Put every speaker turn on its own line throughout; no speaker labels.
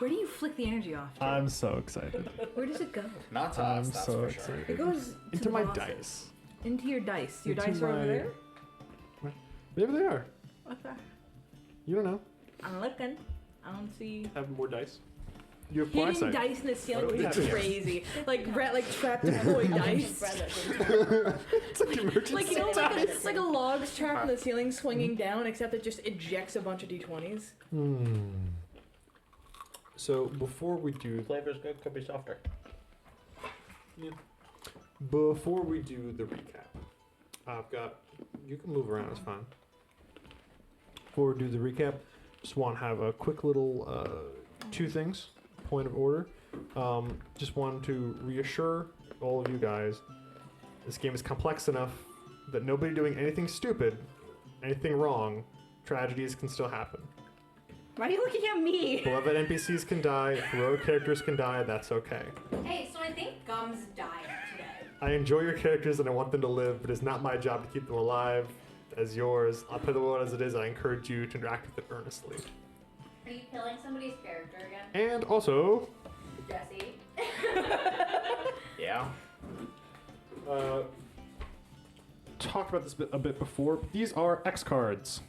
Where do you flick the energy off to?
I'm so excited.
Where does it go?
Not to
I'm
us, that's
so
for
excited.
sure.
It goes to
Into
the
my
bosses.
dice.
Into your dice. Your
Into
dice are over
my-
there?
There they are.
Okay.
You don't know.
I'm looking. I don't see...
Have more dice. You have
Hidden
eyesight.
dice in the ceiling
What do we
is
have here?
crazy. Like trapped deployed dice.
It's like emergency
Like, you know,
dice.
like a log's trapped in the ceiling swinging down, except it just ejects a bunch of d20s.
So before we do
Flavor's good, could be softer.
Before we do the recap, I've got. You can move around. It's fine. Before we do the recap, just want to have a quick little two things. Point of order. Just want to reassure all of you guys. This game is complex enough that nobody doing anything stupid, anything wrong, tragedies can still happen.
Why are you looking at me?
Beloved NPCs can die. Heroic characters can die. That's okay.
Hey, so I think Gums died today.
I enjoy your characters and I want them to live, but it's not my job to keep them alive. As yours, I'll play the world as it is. I encourage you to interact with it earnestly.
Are you killing somebody's character again?
And also,
Jesse.
Yeah.
talked about this a bit before. These are X cards.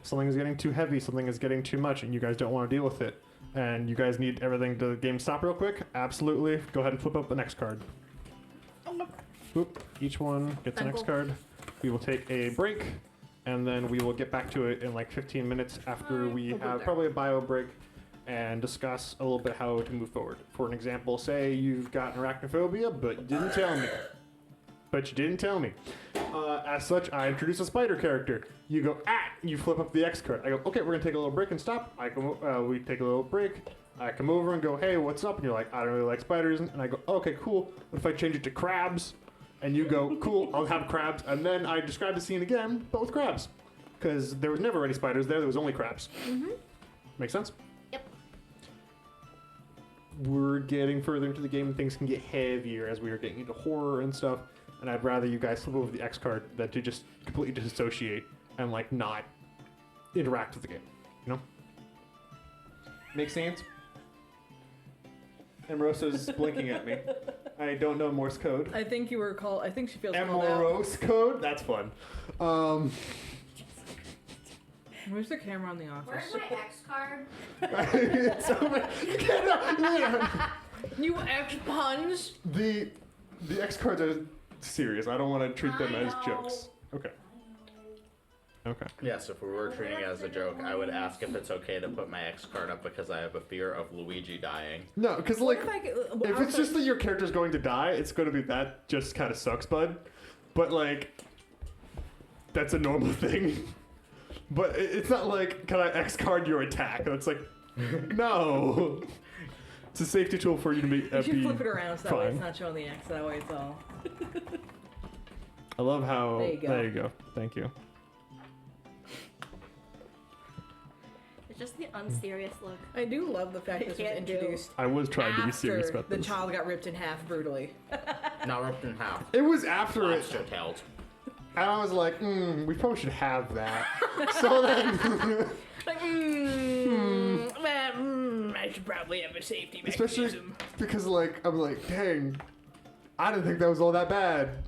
Something is getting too heavy, something is getting too much, and you guys don't want to deal with it. And you guys need everything to game stop real quick. Absolutely. Go ahead and flip up the next card. Whoop. Each one gets an X card. We will take a break, and then we will get back to it in like 15 minutes after we have probably a bio break and discuss a little bit how to move forward. For an example, say you've got arachnophobia, but you didn't tell me. As such, I introduce a spider character. You go, you flip up the X card. I go, okay, we're gonna take a little break and stop. We take a little break. I come over and go, hey, what's up? And you're like, I don't really like spiders. And I go, okay, cool. What if I change it to crabs? And you go, cool, I'll have crabs. And then I describe the scene again, but with crabs. Because there was never any spiders there was only crabs.
Mm-hmm.
Make sense?
Yep.
We're getting further into the game and things can get heavier as we are getting into horror and stuff. And I'd rather you guys flip over the X card than to just completely disassociate and like not interact with the game. You know? Make sense? Amorosa's blinking at me. I don't know Morse code.
I think you were called. I think she feels called out.
Amorose code? That's fun.
Where's the camera on the office?
Where's my X card?
It's over.
You X puns.
The X cards are serious. I don't want to treat them as jokes. Okay. Okay.
Yes, if we were treating it as a joke, I would ask if it's okay to put my X card up because I have a fear of Luigi dying.
No, because like,
What
if it's just that your character's going to die, it's going to be that just kind of sucks, bud. But like, that's a normal thing. But it's not like, can I X card your attack? And it's like, no. It's a safety tool for you to be.
You should flip it around so that way
fine.
it's not showing the X. That way it's all.
I love how.
There you go.
There you go. Thank you.
It's just the unserious look.
I do love the fact this was
Can't do.
introduced.
I was trying to be serious
after
about
the
this.
child got ripped in half brutally.
Not ripped in half.
It was after it.
Lobster tailed.
And I was like, we probably should have that. So then,
Like, I should probably have a safety
especially
mechanism.
because like, I'm like, dang, I didn't think that was all that bad.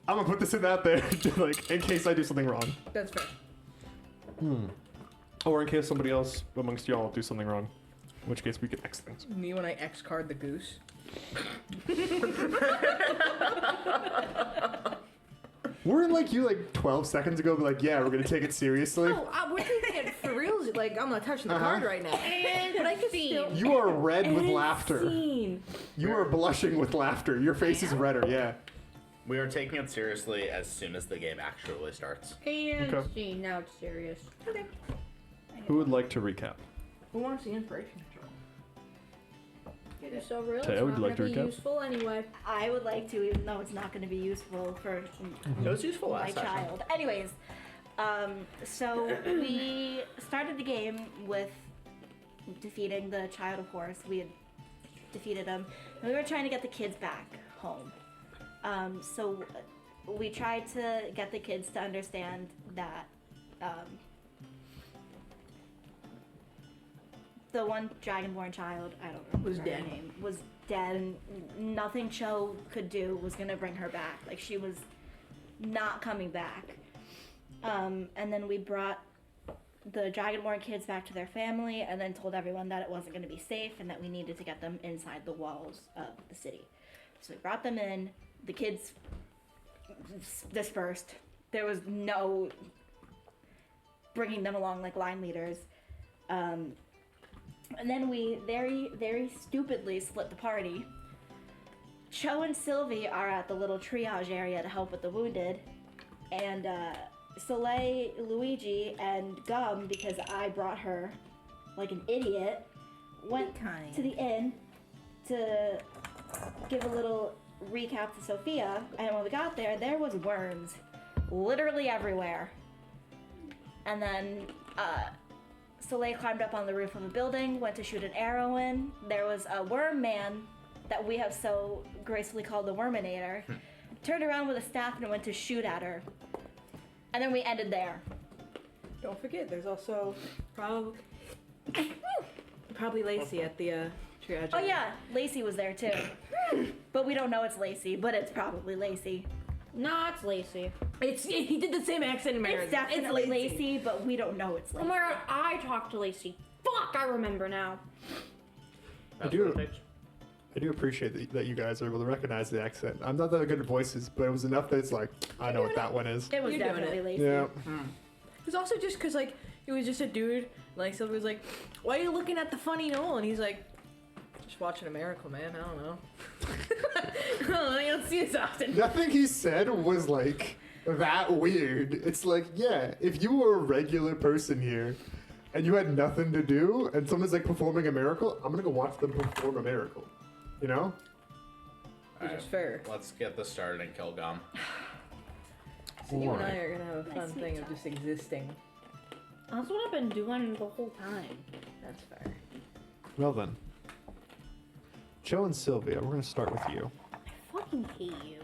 I'm gonna put this in out there, like, in case I do something wrong.
That's fair.
Or in case somebody else amongst y'all do something wrong. In which case we can X things.
Me when I X card the goose.
Weren't like you like 12 seconds ago be like, yeah, we're gonna take it seriously?
Oh, we're taking it for real. Like, I'm not touching the card right now.
But I could still.
You are red with laughter.
Scene.
You are blushing with laughter. Your face is redder, yeah.
We are taking it seriously as soon as the game actually starts.
And
Okay.
scene. Now it's serious. Okay.
Who would like to recap?
Who wants the inspiration?
It's so real.
Taya,
It's
would
not
you like to
gonna be
recap?
useful anyway.
I would like to, even though it's not going to be useful for
It was useful
my
last session.
child. Anyways, so we started the game with defeating the Child of Horse. We had defeated him, and we were trying to get the kids back home. So we tried to get the kids to understand that the one dragonborn child, I don't remember
Was
her
dead.
name, was dead, and nothing Cho could do was gonna bring her back. Like, she was not coming back. And then we brought the dragonborn kids back to their family, and then told everyone that it wasn't gonna be safe and that we needed to get them inside the walls of the city. So we brought them in. The kids dispersed. There was no bringing them along like line leaders. And then we very, very stupidly split the party. Cho and Sylvia are at the little triage area to help with the wounded. And Soleil, Luigi, and Gum, because I brought her like an idiot, went to the inn to give a little recap to Sophia. And when we got there, there was worms literally everywhere. And then Soleil climbed up on the roof of a building, went to shoot an arrow in. There was a worm man that we have so gracefully called the Worminator. Turned around with a staff and went to shoot at her. And then we ended there.
Don't forget, there's also probably Lacey at the triage.
Oh yeah, Lacey was there too. But we don't know it's Lacey, but it's probably Lacey.
No, it's Lacey.
He did the same accent in Mary's.
It's definitely Lacey, but we don't know it's
Oh
Lacey.
my god, I talked to Lacey. Fuck, I remember now.
That's
do-
what it takes.
I do appreciate that you guys are able to recognize the accent. I'm not that good at voices, but it was enough that it's like, I know what that one is.
It was
You're doing
definitely
it.
Lacey.
Yeah.
It's also just because, like, he was just a dude. Like, Sylvia was like, why are you looking at the funny Noel? And he's like, just watching a miracle, man. I don't know. I don't know. You don't see this often.
Nothing he said was like that weird. It's like, yeah, if you were a regular person here and you had nothing to do and someone's like performing a miracle, I'm gonna go watch them perform a miracle. You know?
Which is fair.
Let's get this started and kill Gum.
So you and I
Alright.
are going to have a fun
Nice
thing
sweet
of just existing.
That's what I've been doing the whole time.
That's fair.
Well then. Joe and Sylvia, we're gonna start with you.
I fucking hate you.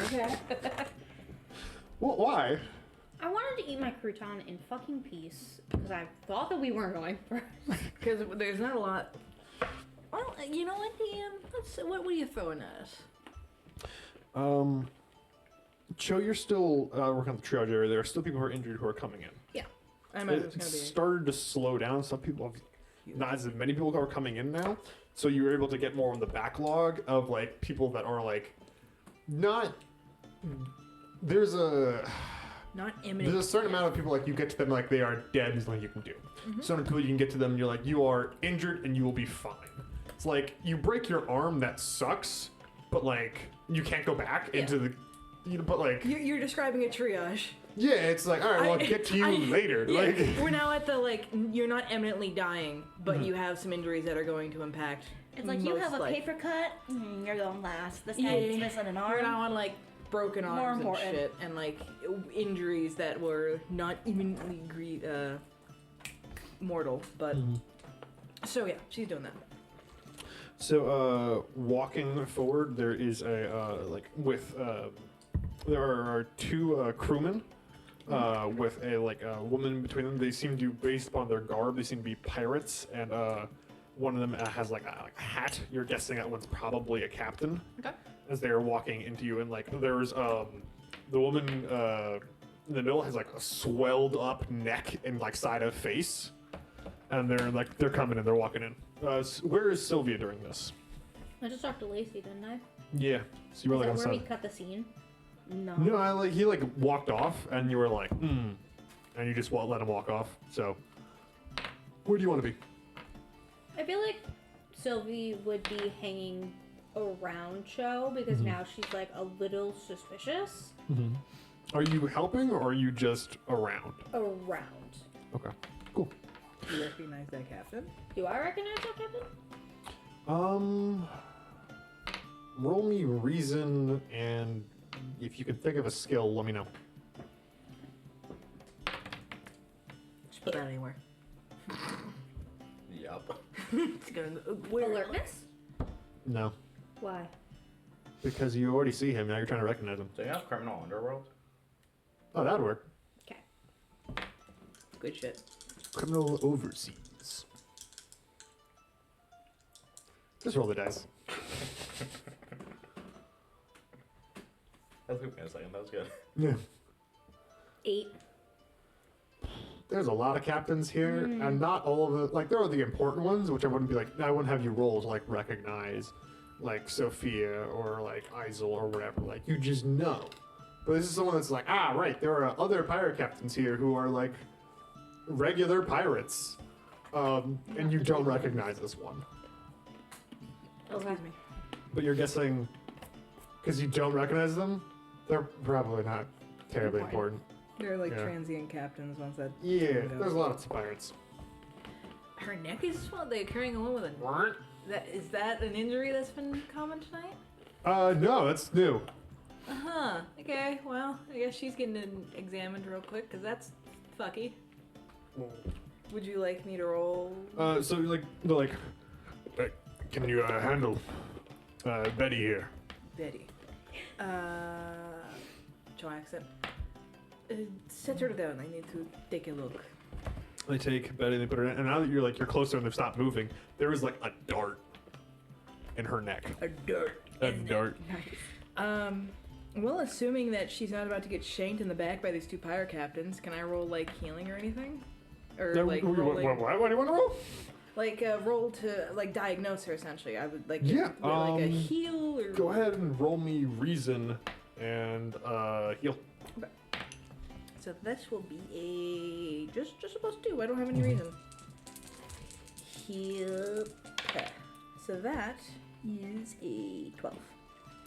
Okay.
Well, why?
I wanted to eat my crouton in fucking peace because I thought that we weren't going first.
Because there's not a lot. Well, you know what, DM? What are you throwing at us?
Joe, you're still working on the triage area. There are still people who are injured who are coming in.
I imagine it's going to
It
be.
started to slow down. Some people have, not as many people are coming in now. So you were able to get more on the backlog of like people that are like not. There's a
Not imminent.
there's a certain amount of people like you get to them like they are dead. There's nothing you can do. Some people you can get to them. You're like you are injured and you will be fine. It's like you break your arm, that sucks, but like you can't go back into the. You know, but like
You're describing a triage.
yeah, it's like all right, well, I'll get to you later.
Yeah,
Like
we're now at the like you're not eminently dying, but you have some injuries that are going to impact.
It's like you
most
have a
life.
paper cut, you're going last. This
Yeah.
guy's missing an
We're now
arm.
on like broken
More
arms and
important.
shit, and like injuries that were not imminently mortal. But so yeah, she's doing that.
So, walking forward, there is a, there are two crewmen, with a, woman between them. They seem to, based upon their garb, they seem to be pirates, and, one of them has, like a hat. You're guessing that one's probably a captain.
Okay.
As they are walking into you, and, there's, the woman, in the middle has, like, a swelled up neck and, side of face. And they're coming in, they're walking in. Where is Sylvia during this?
I just talked to Lacey, didn't I?
Yeah. So you were
Is
like
that
on
where we
side.
cut the scene?
No.
No, he walked off, and you were like, and you just let him walk off. So, where do you want to be?
I feel like Sylvie would be hanging around Cho because now she's like a little suspicious.
Are you helping, or are you just around?
Around.
Okay, cool.
Do you recognize that captain?
Do I recognize that captain?
Roll me reason, and if you can think of a skill, let me know.
Just put that anywhere.
Yup.
It's gonna go, where?
Alertness?
No,
Why?
because you already see him. Now you're trying to recognize him.
Do you have criminal underworld?
Oh, that'd work.
Good shit.
Criminal overseas. Just roll the dice.
That took me a second. That was good.
Yeah.
8.
There's a lot of captains here, and not all of the, like, there are the important ones, which I wouldn't be like, I wouldn't have you roll to, like, recognize, like, Sophia or, like, Isel or whatever. Like, you just know. But this is someone that's like, ah, right, there are other pirate captains here who are, like, regular pirates. And you don't recognize this one.
Okay.
But you're guessing, because you don't recognize them, they're probably not terribly important.
They're like
Yeah.
transient captains, ones that.
Yeah, there's a lot of pirates.
Her neck is swollen. They're carrying a woman with a.
What?
Is that an injury that's been common tonight?
No, that's new.
Okay, well, I guess she's getting examined real quick, because that's fucky. Would you like me to roll?
So like, they're like, can you handle Betty here?
Betty. Joe accent. Set her down. I need to take a look.
They take Betty, they put her in, and now that you're closer and they've stopped moving, there is like a dart in her neck.
A dart.
A dart.
Well, assuming that she's not about to get shanked in the back by these two pirate captains, can I roll like healing or anything? Or like rolling,
what do you want to roll?
like roll to like diagnose her essentially. I would like
Yeah,
like a heal or
Go ahead and roll me reason and heal.
So this will be a just supposed to. I don't have any reason. Heal. Okay. So that is a 12.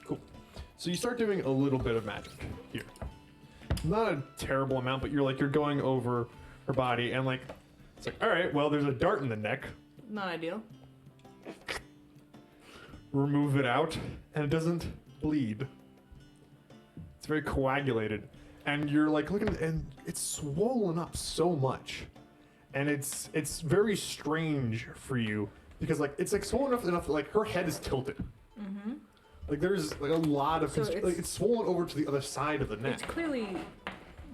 Cool. So you start doing a little bit of magic here. Not a terrible amount, but you're going over her body and like it's like, all right, well, there's a dart in the neck.
Not ideal.
Remove it out, and it doesn't bleed. It's very coagulated, and you're like looking, and it's swollen up so much, and it's very strange for you because like it's like swollen enough that like her head is tilted.
Mm-hmm.
Like there's like a lot of
So
it's swollen over to the other side of the neck.
It's clearly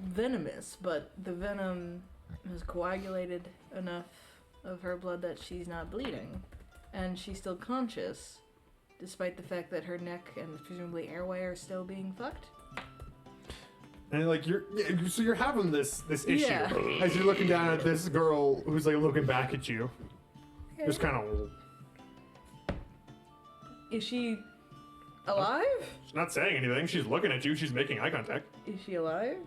venomous, but the venom has coagulated enough of her blood that she's not bleeding, and she's still conscious, despite the fact that her neck and presumably airway are still being fucked.
And like so you're having this issue
Yeah.
as you're looking down at this girl who's like looking back at you. Just kind of.
Is she alive?
She's not saying anything. She's looking at you. She's making eye contact.
Is she alive?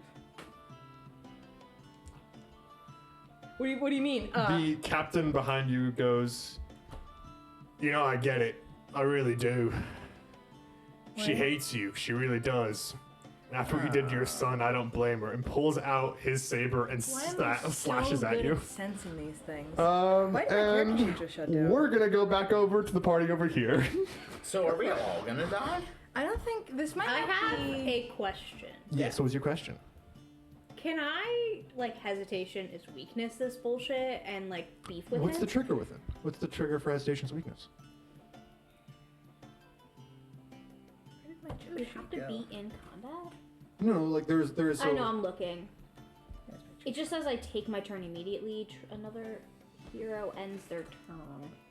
What do you mean?
The captain behind you goes, you know, I get it. I really do. She
What?
hates you. She really does. And after what you did to your son, I don't blame her. And pulls out his saber and
Why am I
slashes
so
at
good
you.
at sensing these things? Why did my character sheet just shut down?
We're gonna go back over to the party over here.
So are we all gonna die?
I don't think this might
I
not
have
be...
a question.
Yes. What was your question?
Can I, like, hesitation is weakness this bullshit and, like, beef with
What's
him?
the trigger with it? What's the trigger for hesitation's weakness?
Where did my
Do we
cheat
have
sheet
to
go?
be in combat?
No, like there is. So,
I know, I'm looking.
There's my cheat
It just says I take my turn immediately. Another hero ends their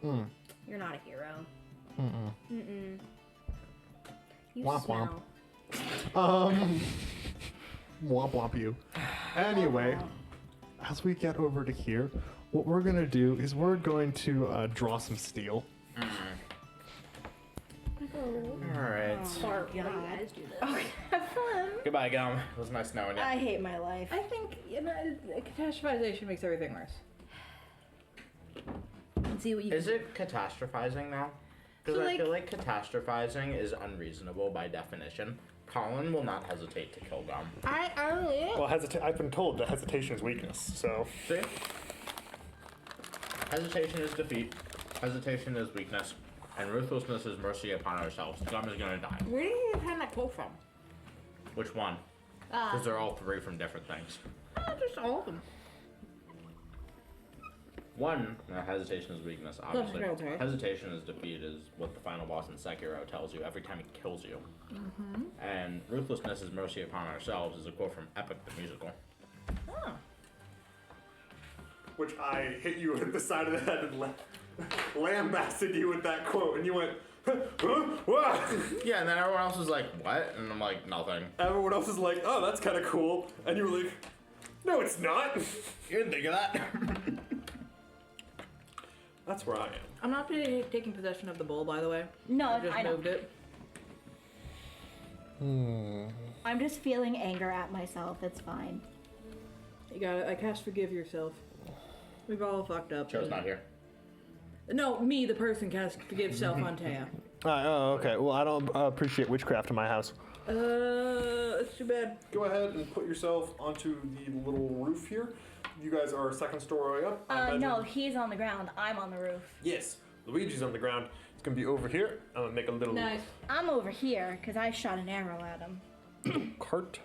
turn. You're not a hero. Mm-mm. You
Womp
smell.
womp. Womp womp you. Anyway, as we get over to here, what we're gonna do is we're going to draw some steel.
Alright.
Bart, why do you guys do this?
Okay, have fun.
Goodbye, Gum. It was nice knowing you.
I hate my life.
I think catastrophization makes everything worse. Let's see what you
Is it catastrophizing now? Because
So,
I
like-
feel like catastrophizing is unreasonable by definition. Collin will not hesitate to kill Gum.
Well, I've been told that hesitation is weakness, so.
See? Hesitation is defeat. Hesitation is weakness. And ruthlessness is mercy upon ourselves. Gum is gonna die.
Where did you find that quote from?
Which one? Because they're all three from different things.
Just all of them.
One, hesitation is weakness, obviously.
No, okay.
Hesitation is defeat is what the final boss in Sekiro tells you every time he kills you. And ruthlessness is mercy upon ourselves is a quote from Epic the Musical.
Oh.
Which I hit you in the side of the head and left. lambasted you with that quote, and you went, huh? What?
Yeah, and then everyone else was like, what? And I'm like, nothing.
Everyone else is like, oh, that's kind of cool. And you were like, no, it's not.
You didn't think of that?
That's where I am.
I'm not taking possession of the bowl, by the way.
No,
I just
I know.
moved it.
I'm just feeling anger at myself. It's fine.
You got it. I cast forgive yourself. We've all fucked up.
Joe's not here.
No, me, the person, cast forgive self on Taya.
Oh, okay. Well, I don't appreciate witchcraft in my house.
It's too bad.
Go ahead and put yourself onto the little roof here. You guys are second story up.
No, he's on the ground. I'm on the roof.
Yes. Luigi's on the ground. It's gonna be over here. I'm gonna make a little
Nice.
I'm over here because I shot an arrow at him.
cart,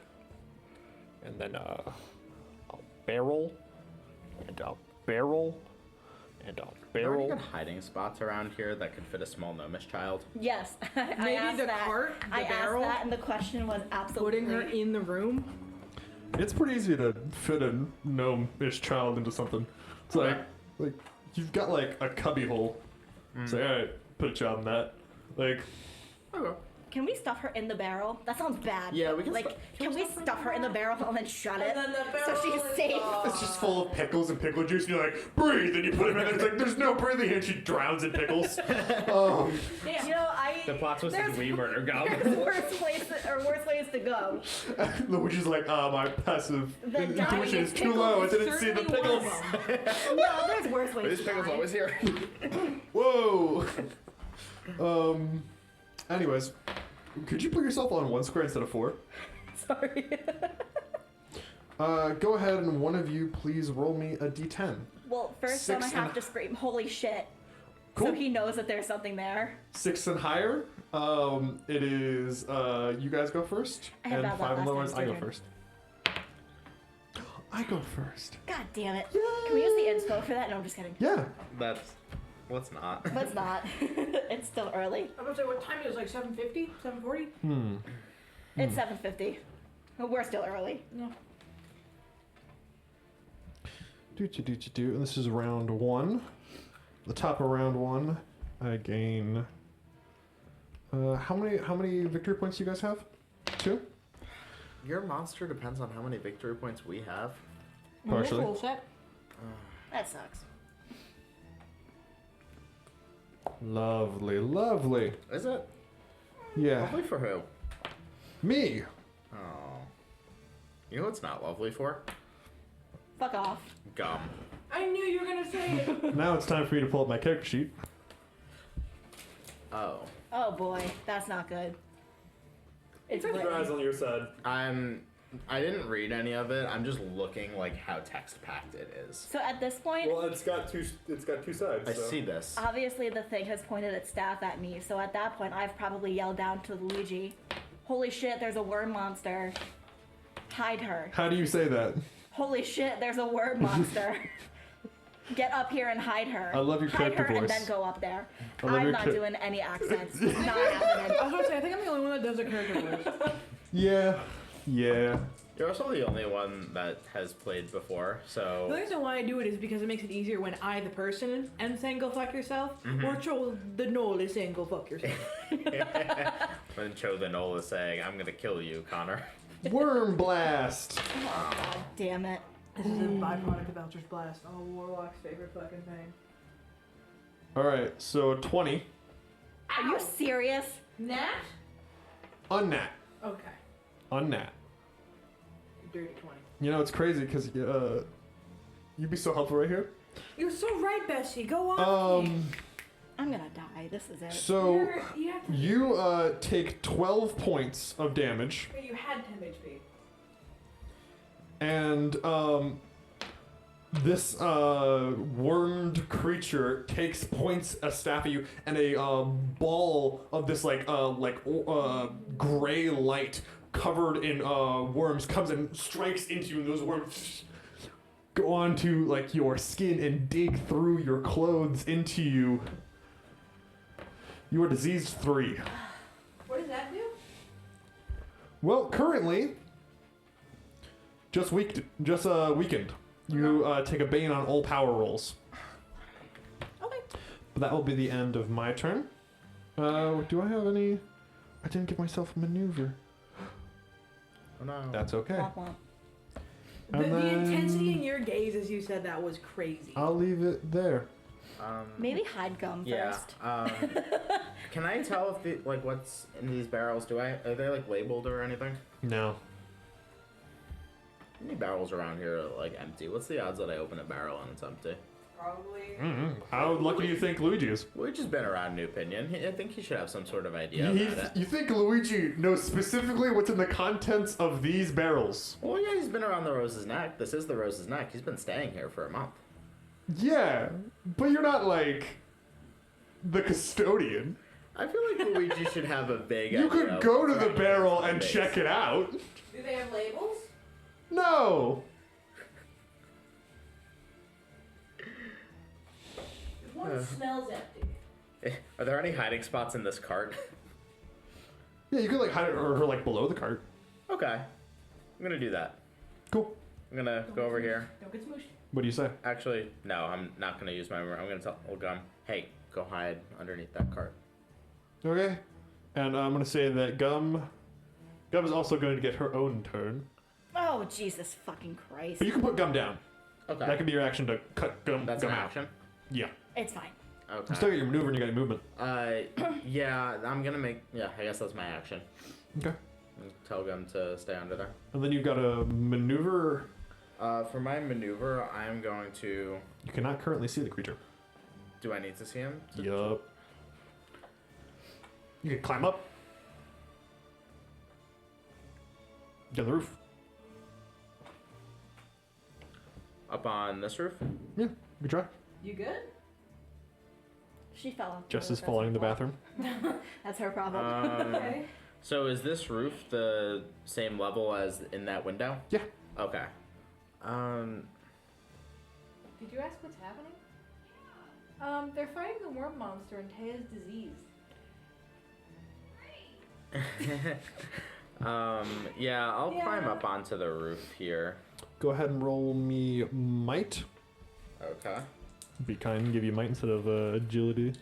and then a barrel, and a barrel, and a
Are there any
barrel.
good hiding spots around here that could fit a small gnomish child?
Yes, I
Maybe
asked
the
that.
cart, the
I
barrel?
asked that, and the question was absolutely.
Putting her in the room.
It's pretty easy to fit a gnome-ish child into something. It's like you've got like a cubby hole. It's like, all right, put a child in that. Like,
Okay.
Can we stuff her in the barrel? That sounds bad.
Yeah, we can
Like, can we stuff her in the barrel and then shut it
then the
so
barrel
she's
is
safe?
it's just full of pickles and pickle juice, and you're like, breathe, and you put him in. It's like there's no breathing, and she drowns in pickles.
You know,
The plot twist is we murder
There's
goblins.
worse ways to go.
Luigi's like, my passive
The
intuition
dying
is too low. I didn't see the
Certainly
pickles.
one of them.
No, there's worse
Are
ways
these
to
pickles
die.
always here?
Whoa. Anyways, could you put yourself on one square instead of 4?
Sorry.
Go ahead and one of you please roll me a d10.
Well, first
6
I'm gonna have to scream, holy shit.
Cool.
So he knows that there's something there.
6 and higher. It is you guys go first,
I had
and
bad luck
5 and
last
lower
time,
is
it's
I
your
go
turn.
first. I go first.
God damn it. Can we use the inspo for that? No, I'm just kidding.
Yeah.
That's. Let's not.
Let's not. It's still early.
I'm gonna say what time it is, like 7:50, 7:40.
It's 7:50. We're still early.
Yeah.
Do. And this is round 1. The top of round 1, I gain. How many victory points do you guys have? 2.
Your monster depends on how many victory points we have.
Partially.
Full set.
That sucks.
Lovely, lovely.
Is it?
Yeah.
Lovely for who?
Me.
Oh. You know what's not lovely for?
Fuck off.
Gum.
I knew you were gonna say it.
Now it's time for me to pull up my character sheet.
Oh.
Oh boy, that's not good. It's
Your eyes
written.
on your side.
I didn't read any of it. I'm just looking like how text packed it is.
So at this point,
Well, it's got two sides.
I see this.
obviously the thing has pointed its staff at me. So at that point, I've probably yelled down to Luigi, "Holy shit, there's a worm monster. Hide her.
How do you say that?
Holy shit, there's a worm monster. Get up here and hide her.
I love your
hide
character
her and
voice.
then go up there.
I love
I'm
your
not
cha-
doing any accents. It's not happening.
I was gonna say I think I'm the only one that does a character voice.
Yeah.
You're also the only one that has played before,
The
so
reason why I do it is because it makes it easier when I, the person, am saying go fuck yourself, or Joel, the Noel, is saying go fuck yourself.
when Cho the Knoll is saying, I'm gonna kill you, Connor.
Worm blast.
Oh, God damn it.
This is a byproduct of Eldritch Blast. Oh, Warlock's favorite fucking thing.
All right. So 20.
Are you serious?
Nat?
Unnat.
Okay.
Unnat.
Dirty 20.
You know it's crazy because you'd be so helpful right here.
You're so right, Bessie. Go on.
I'm gonna die. This is it.
So
You have to.
you take 12 points of damage,
You had 10 HP.
and this wormed creature takes points a staff at you, and a ball of this gray light covered in worms comes and strikes into you, and those worms go onto like your skin and dig through your clothes into you. You are diseased 3.
What does that do?
Well, currently, just weakened. You take a bane on all power rolls.
Okay.
But that will be the end of my turn. Do I have any? I didn't give myself a maneuver.
Oh no.
That's okay.
Womp womp.
The intensity in your gaze as you said that was crazy.
I'll leave it there.
Maybe hide gum
Yeah.
first.
Can I tell if the what's in these barrels? Are they like labeled or anything?
No.
How many barrels around here are like empty? What's the odds that I open a barrel and it's empty?
Probably.
How lucky do you think Luigi is?
Luigi's been around New Pinion. I think he should have some sort of idea
You,
about it.
you think Luigi knows specifically what's in the contents of these barrels?
Well, yeah, he's been around the Rose's Neck. This is the Rose's Neck. He's been staying here for a month.
Yeah, but you're not like the custodian.
I feel like Luigi should have a big
You
idea
could
of
go to the
what's
barrel
on
and
base.
check it out.
Do they have labels?
No.
One smells empty.
Are there any hiding spots in this cart?
Yeah, you could like hide it or like below the cart.
Okay. I'm gonna do that.
Cool.
I'm gonna go over here.
Don't get smooshed.
What do you say?
Actually, no, I'm not gonna use my memory. I'm gonna tell old Gum, hey, go hide underneath that cart.
Okay. And I'm gonna say that Gum is also going to get her own turn.
Oh, Jesus fucking Christ.
But you can put Gum down.
Okay.
That could be your action to cut Gum.
That's
Gum
an
out.
action?
Yeah.
It's fine.
Okay.
You still got your maneuver and you got your movement.
Yeah, I'm gonna make, yeah, I guess that's my action.
Okay.
Tell Gum to stay under there.
And then you've got a maneuver.
For my maneuver, I'm going to,
You cannot currently see the creature.
do I need to see him?
Yup. You can climb up. Get on the roof.
Up on this roof?
Yeah, good try.
You good?
She fell off.
Jess is
That's
falling in the
her fault.
bathroom.
That's her problem.
Okay.
So is this roof the same level as in that window?
Yeah.
Okay.
Did you ask what's happening? They're fighting the worm monster and Taya's disease.
Yeah, I'll
Yeah.
climb up onto the roof here.
Go ahead and roll me might.
Okay.
Be kind, give you might instead of agility.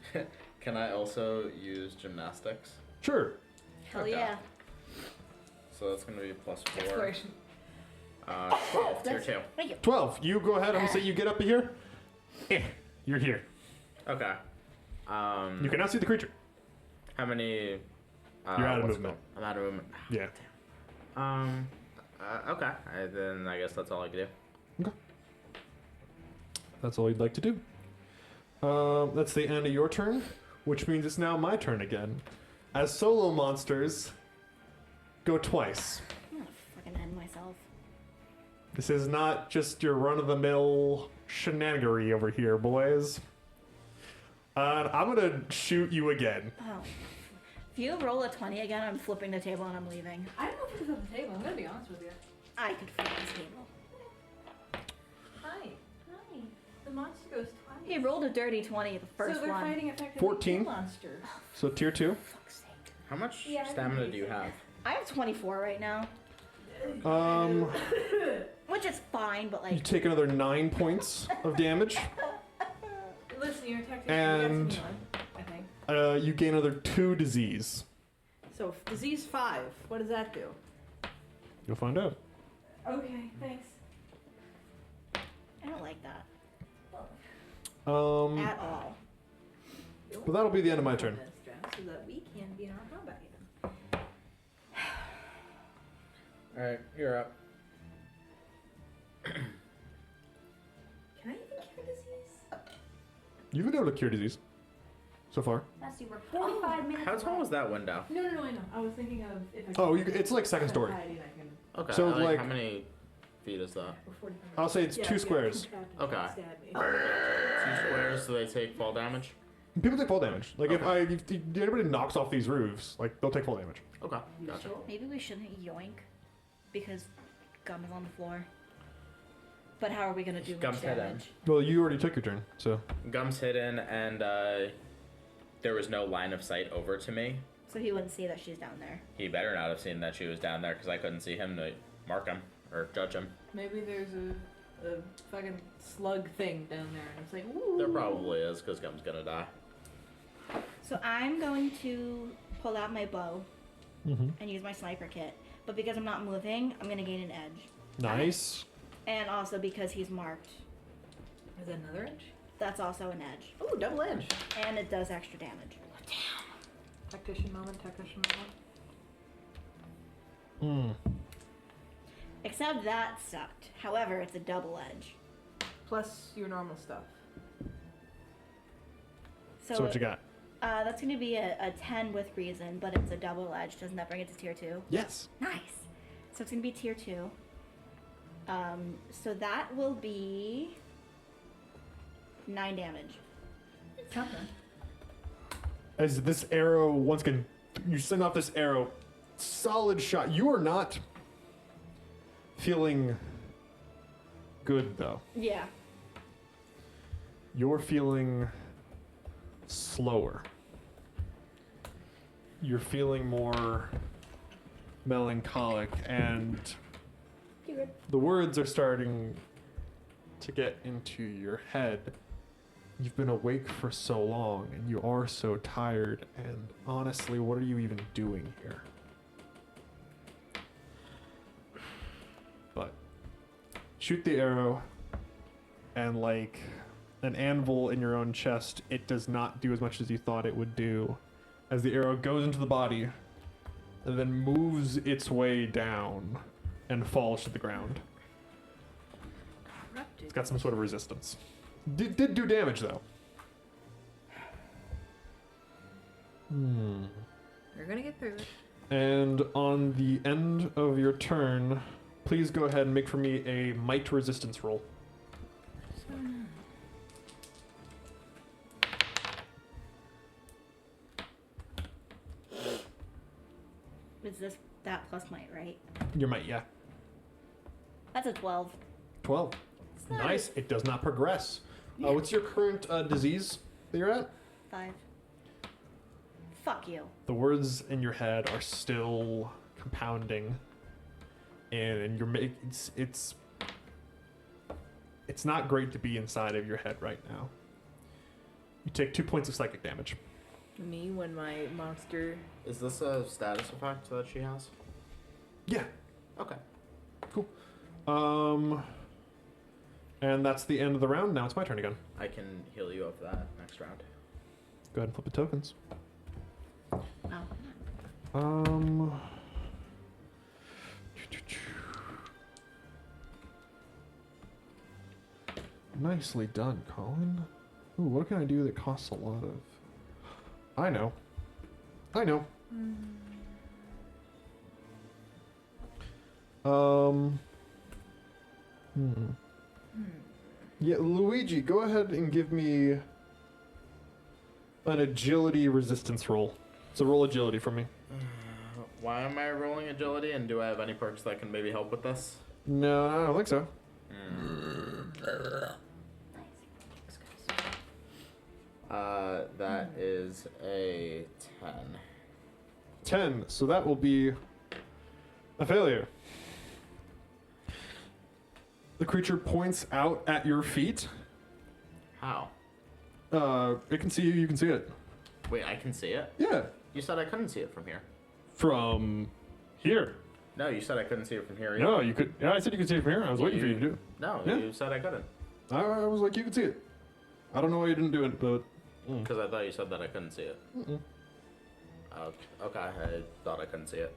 Can I also use gymnastics?
Sure.
Hell
Okay.
yeah.
So that's gonna be plus 4.
Exploration.
12, tier 2.
Thank you.
12. You go ahead. I'm gonna say you get up here. You're here.
Okay.
You can now see the creature.
How many?
You're out of
what's it
movement.
called? I'm out of movement.
Yeah.
Okay. Then I guess that's all I can do.
That's all you'd like to do. That's the end of your turn, which means it's now my turn again. As solo monsters go twice.
I'm gonna fucking end myself.
This is not just your run-of-the-mill shenanigery over here, boys. I'm gonna shoot you again.
Oh. If you roll a 20 again, I'm flipping the table and I'm leaving.
I don't know if it's at the table. I'm gonna be honest with you.
I could flip this table.
Hi.
Hi.
The monster goes twice.
He rolled a dirty 20 the first
so they're
one.
fighting effectively
14.
two monsters.
So tier 2.
Fuck's sake.
How much
Yeah,
stamina do you have?
I have 24 right now, which is fine, but
You
like,
take another 9 points of damage.
Listen, you're technically
And-
that's one, I think.
You gain another 2 disease.
So disease 5. What does that do?
You'll find out.
Okay, thanks.
I don't like that
Hmm.
at all.
Well, that'll be the end of my turn.
So that we can be in our combat game.
Alright, you're up.
Can I even cure disease?
You've been able to cure disease so far.
That's super. 45 minutes.
How tall is that window?
No, I know. I was thinking of if I
Oh, it's like second story.
hiding, I can.
Okay.
So, like-
how many feet is that?
Or 45
I'll say it's
Yeah,
2
yeah,
squares.
Okay.
Stab me.
2 squares, do they take fall damage?
People take fall damage. Like if anybody knocks off these roofs, like they'll take fall damage.
Okay, gotcha.
Maybe we shouldn't yoink because gum is on the floor. But how are we gonna do
Gum's
much
head
damage?
Well, you already took your turn, so
Gum's hidden, and there was no line of sight over to me.
So he wouldn't see that she's down there.
He better not have seen that she was down there, because I couldn't see him to mark him or judge him.
Maybe there's a fucking slug thing down there, and it's like, ooh.
There probably is, because Gum's gonna die.
So I'm going to pull out my bow
Mm-hmm.
and use my sniper kit. But because I'm not moving, I'm going to gain an edge.
Nice.
And also because he's marked,
Is that another edge?
that's also an edge.
Ooh, double edge.
And it does extra damage.
Tactician moment, tactician
Mm.
moment.
Except that sucked. However, it's a double edge.
Plus your normal stuff.
So what you got?
That's going to be a 10 with reason, but it's a double edge. Doesn't that bring it to tier 2?
Yes.
Nice. So it's going to be tier 2. So that will be 9 damage.
Something.
As this arrow, once again, you send off this arrow, solid shot. You are not feeling good, though.
Yeah.
You're feeling slower. You're feeling more melancholic, and the words are starting to get into your head. You've been awake for so long, and you are so tired, and honestly, what are you even doing here? But shoot the arrow, and like an anvil in your own chest, it does not do as much as you thought it would do. As the arrow goes into the body, and then moves its way down and falls to the ground. It's got some sort of resistance. Did do damage, though.
You're gonna get through it.
And on the end of your turn, please go ahead and make for me a might resistance roll.
Is this that plus might, right?
Your might, yeah.
That's a 12.
12.
not
Nice. It does not progress. What's your current disease that you're at?
5. Fuck you.
The words in your head are still compounding, and you're it's not great to be inside of your head right now. You take 2 points of psychic damage.
Me when my monster.
Is this a status effect that she has?
Yeah.
Okay.
Cool. And that's the end of the round. Now it's my turn again.
I can heal you of that next round.
Go ahead and flip the tokens.
Oh.
Nicely done, Collin. Ooh, what can I do that costs a lot of... I know. Yeah, Luigi, go ahead and give me an agility resistance roll. So roll agility for me.
Why am I rolling agility, and do I have any perks that can maybe help with this?
No, I don't think so.
That is a 10.
10, so that will be a failure. The creature points out at your feet.
How?
It can see you, you can see it.
Wait, I can see it?
Yeah,
You said I couldn't see it from here.
from here.
No, you said I couldn't see it from here.
No, you could. Yeah, I said you could see it from here. I was waiting for you to do it.
No,
Yeah.
you said I couldn't.
I was like, you could see it. I don't know why you didn't do it, but...
Because I thought you said that I couldn't see it. Okay, I thought I couldn't see it.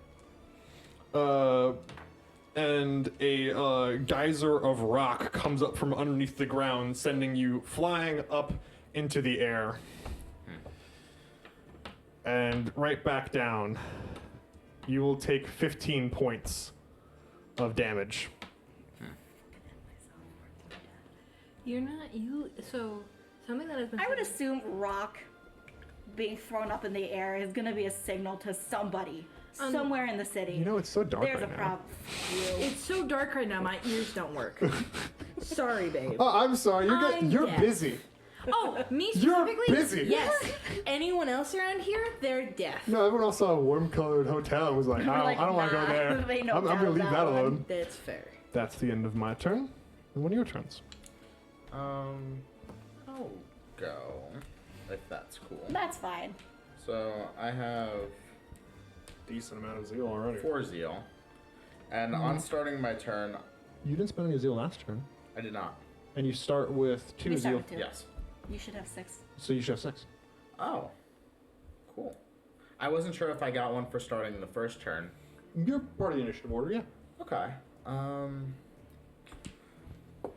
And a geyser of rock comes up from underneath the ground, sending you flying up into the air. And right back down. You will take 15 points of damage.
You're not you. So something that has been.
I would assume rock being thrown up in the air is going to be a signal to somebody somewhere in the city.
You know, it's so dark
There's
right
a
now.
problem.
It's so dark right now. My ears don't work. Sorry, babe.
Oh, I'm sorry. You're
deaf.
busy.
Oh, me
You're
specifically?
busy.
Yes. Anyone else around here? They're deaf.
No, everyone else saw a warm-colored hotel and was like, I don't want to go
nah,
there.
they know
I'm going to leave
that
that
one.
alone.
That's fair.
That's the end of my turn. And one of your turns.
I'll go. If that's cool.
That's fine.
So I have
Decent amount of zeal already.
4 zeal. And on starting my turn,
You didn't spend any zeal last turn.
I did not.
And you start with 2
We start
zeal.
with 2.
Yes.
You should have 6.
So you should have 6.
Oh. Cool. I wasn't sure if I got one for starting the first turn.
You're part of the initiative order, yeah.
Okay.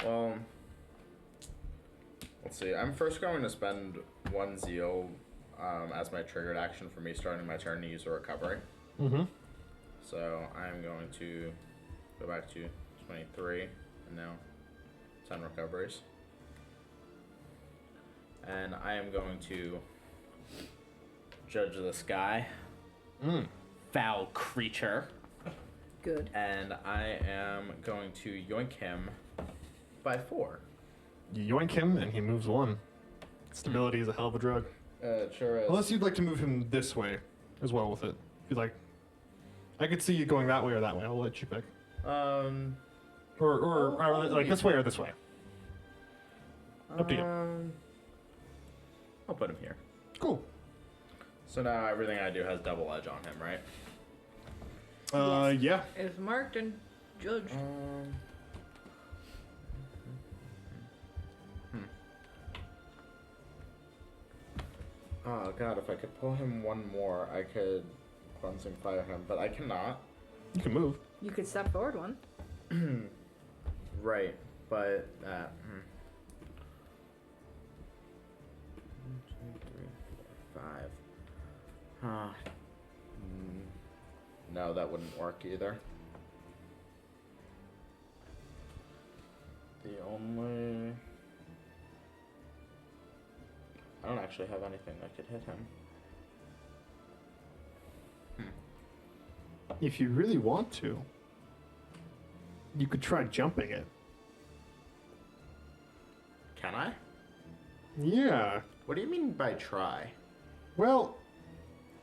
Well, let's see. I'm first going to spend 1 zeal as my triggered action for me starting my turn to use a recovery.
Mm-hmm.
So I'm going to go back to 23 and now 10 recoveries. And I am going to judge this guy. Foul creature.
Good.
And I am going to yoink him by 4.
You yoink him, and he moves 1. Stability is a hell of a drug.
It sure is.
Unless you'd like to move him this way as well with it. If you'd like. I could see you going that way or that way. I'll let you pick. Or like this way or this way. Up to you.
I'll put him here.
Cool.
So now everything I do has double edge on him, right?
Yeah.
It's marked and judged.
Oh god, if I could pull him 1 more, I could cleansing fire him, but I cannot.
You can move.
You could step forward 1.
Right, but 1, 2, 3, 4, 5. No, that wouldn't work either. The only... I don't actually have anything that could hit him.
If you really want to, you could try jumping it.
Can I?
Yeah.
What do you mean by try?
Well,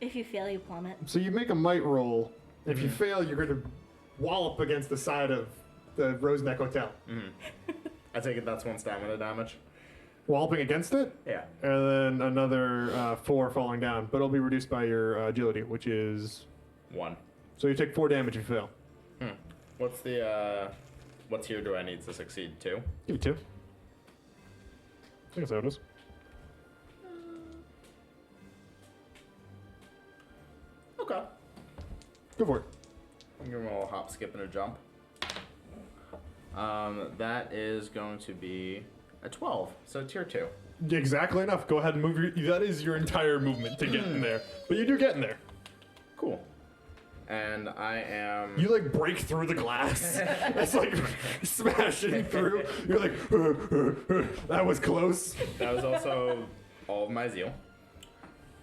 If you fail, you plummet.
so you make a might roll. If you fail, you're going to wallop against the side of the Roseneck Hotel.
I take it that's 1 stamina damage.
Walloping against it?
Yeah.
And then another 4 falling down, but it'll be reduced by your agility, which is...
1.
So you take 4 damage if you fail.
What's the, what tier do I need to succeed? 2?
Give you 2. I think that's how it is.
Okay.
Go for it.
Give him a little hop, skip, and a jump. That is going to be a 12, so tier 2.
Exactly enough. Go ahead and move your... That is your entire movement to get in there. But you do get in there.
Cool. And I am...
You like break through the glass. It's like smashing through. You're like, that was close.
That was also all of my zeal.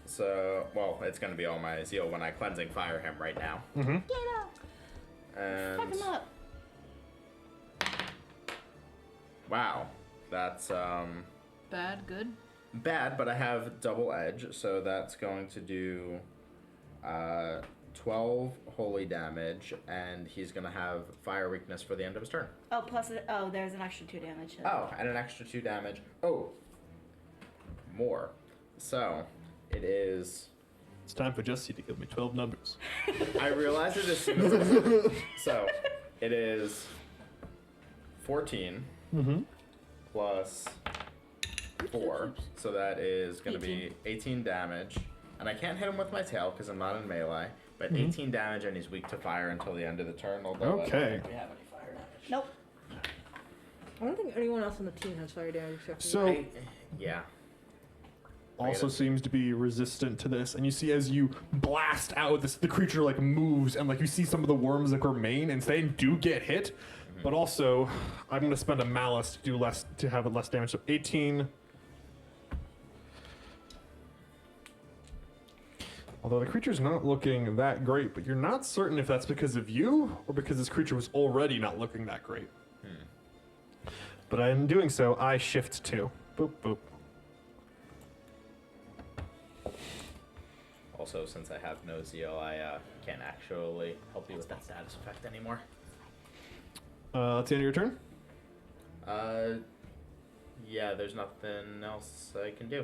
So, well, it's going to be all my zeal when I cleansing fire him right now.
Mm-hmm.
Get up!
And...
Fuck him up!
Wow. That's,
Bad, good.
bad, but I have double edge, so that's going to do, 12 holy damage, and he's going to have fire weakness for the end of his turn.
Oh, plus, there's an extra 2 damage.
Oh, and an extra 2 damage. Oh, more. So, it is...
It's time for Jesse to give me 12 numbers.
I realized it as soon as I... So, it is 14 plus 4, so that is going to be 18 damage. And I can't hit him with my tail because I'm not in melee, but 18 damage, and he's weak to fire until the end of the turn, although I don't
Okay.
think we have any fire damage.
Nope.
I don't think anyone else on the team has fire damage except for
So...
me.
Yeah.
also seems to be resistant to this, and you see as you blast out this, the creature like moves, and like you see some of the worms that remain and they do get hit, but also I'm going to spend a malice to do less, to have it less damage. So 18. Although the creature's not looking that great, but you're not certain if that's because of you or because this creature was already not looking that great. But in doing so, I shift 2. Boop boop.
Also, since I have no zeal, I can't actually help you with that status effect anymore.
That's the end of your turn?
Yeah, there's nothing else I can do.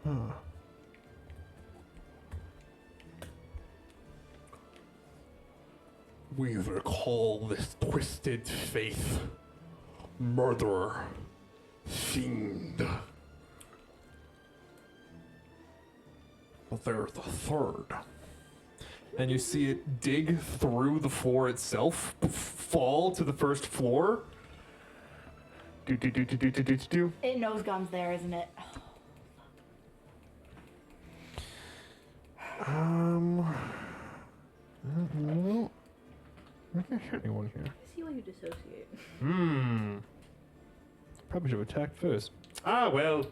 Huh.
We recall this twisted faith, murderer, fiend. But there's a third. And you see it dig through the floor itself, fall to the first floor.
It knows Gum's there, isn't it?
I don't know. I can't hit anyone here.
I see why you dissociate.
Probably should have attacked first. Ah, well.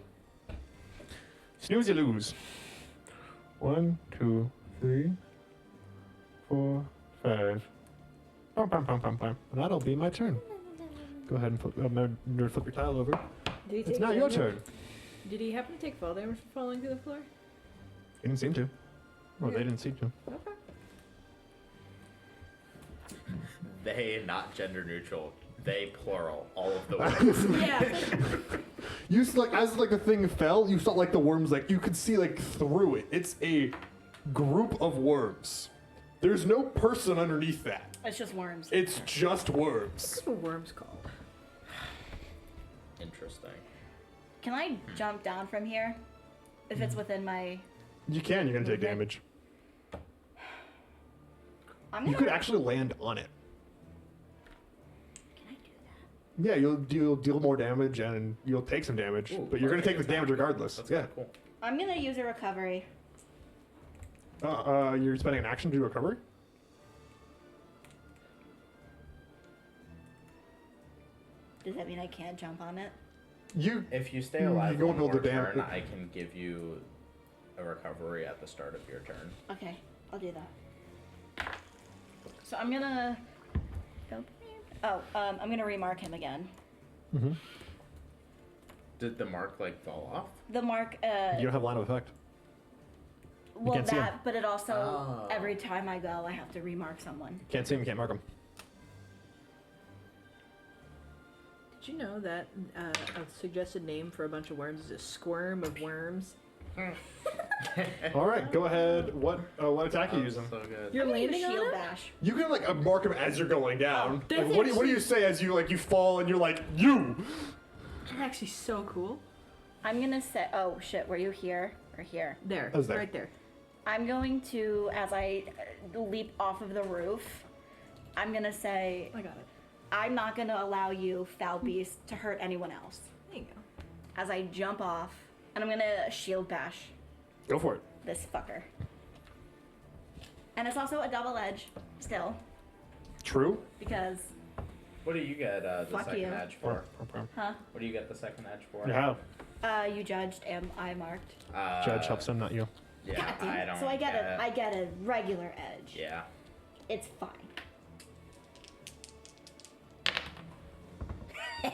Snooze, you lose. 1, 2, 3, 4, 5. Bum, bum, bum, bum, bum. And that'll be my turn. Go ahead and flip your tile over.
Did he
It's
take
now your
damage?
turn.
Did he happen to take fall damage from falling to the floor?
He didn't seem to. Well, they didn't seem to.
Okay.
They, not gender neutral. They, plural. All of the words.
Yeah.
You see, like, as like the thing fell, you saw like the worms, like you could see like through it. It's a group of worms. There's no person underneath that.
It's just worms.
It's just worms.
What's a worm's called?
Interesting.
Can I jump down from here? If it's within my...
You can. You're gonna take damage.
I'm
You
gonna...
could actually land on it.
Can I do that?
Yeah, you'll deal more damage and you'll take some damage,
Ooh,
but you're gonna take
okay.
the damage regardless.
That's
Yeah.
kinda cool.
I'm gonna use a recovery.
You're spending an action to do recovery.
Does that mean I can't jump on it?
If you stay alive
you
one
won't
more
be able to
turn,
dam-
I can give you a recovery at the start of your turn.
Okay, I'll do that. So I'm gonna... I'm gonna remark him again.
Did the mark, like, fall off?
The mark,
You don't have line of effect.
well
can't see him.
that, but it also,
Oh.
every time I go, I have to remark someone.
Can't see him. Can't mark him.
Did you know that a suggested name for a bunch of worms is a squirm of worms?
All right, go ahead. What attack are you using?
So good.
You're
I'm gonna use
landing on
shield
it?
bash.
You can like mark him as you're going down.
that's
Like, what do you say as you fall and you're like you?
That's actually so cool.
I'm gonna say, oh shit, were you here or here?
There.
I was there.
Right there.
I'm going to, as I leap off of the roof, I'm gonna say,
I got it.
I'm not gonna allow you, foul beast, to hurt anyone else.
There you go.
As I jump off, and I'm gonna shield bash
Go for it.
this fucker. And it's also a double edge, still,
True.
because,
What do you get the
Fuck
second
you.
edge for?
huh?
What do you get the second edge for?
Yeah.
You judged and I marked.
Judge helps him, not you.
Yeah,
God damn
I
it.
don't
So I get a regular edge.
Yeah.
It's fine.
Oh,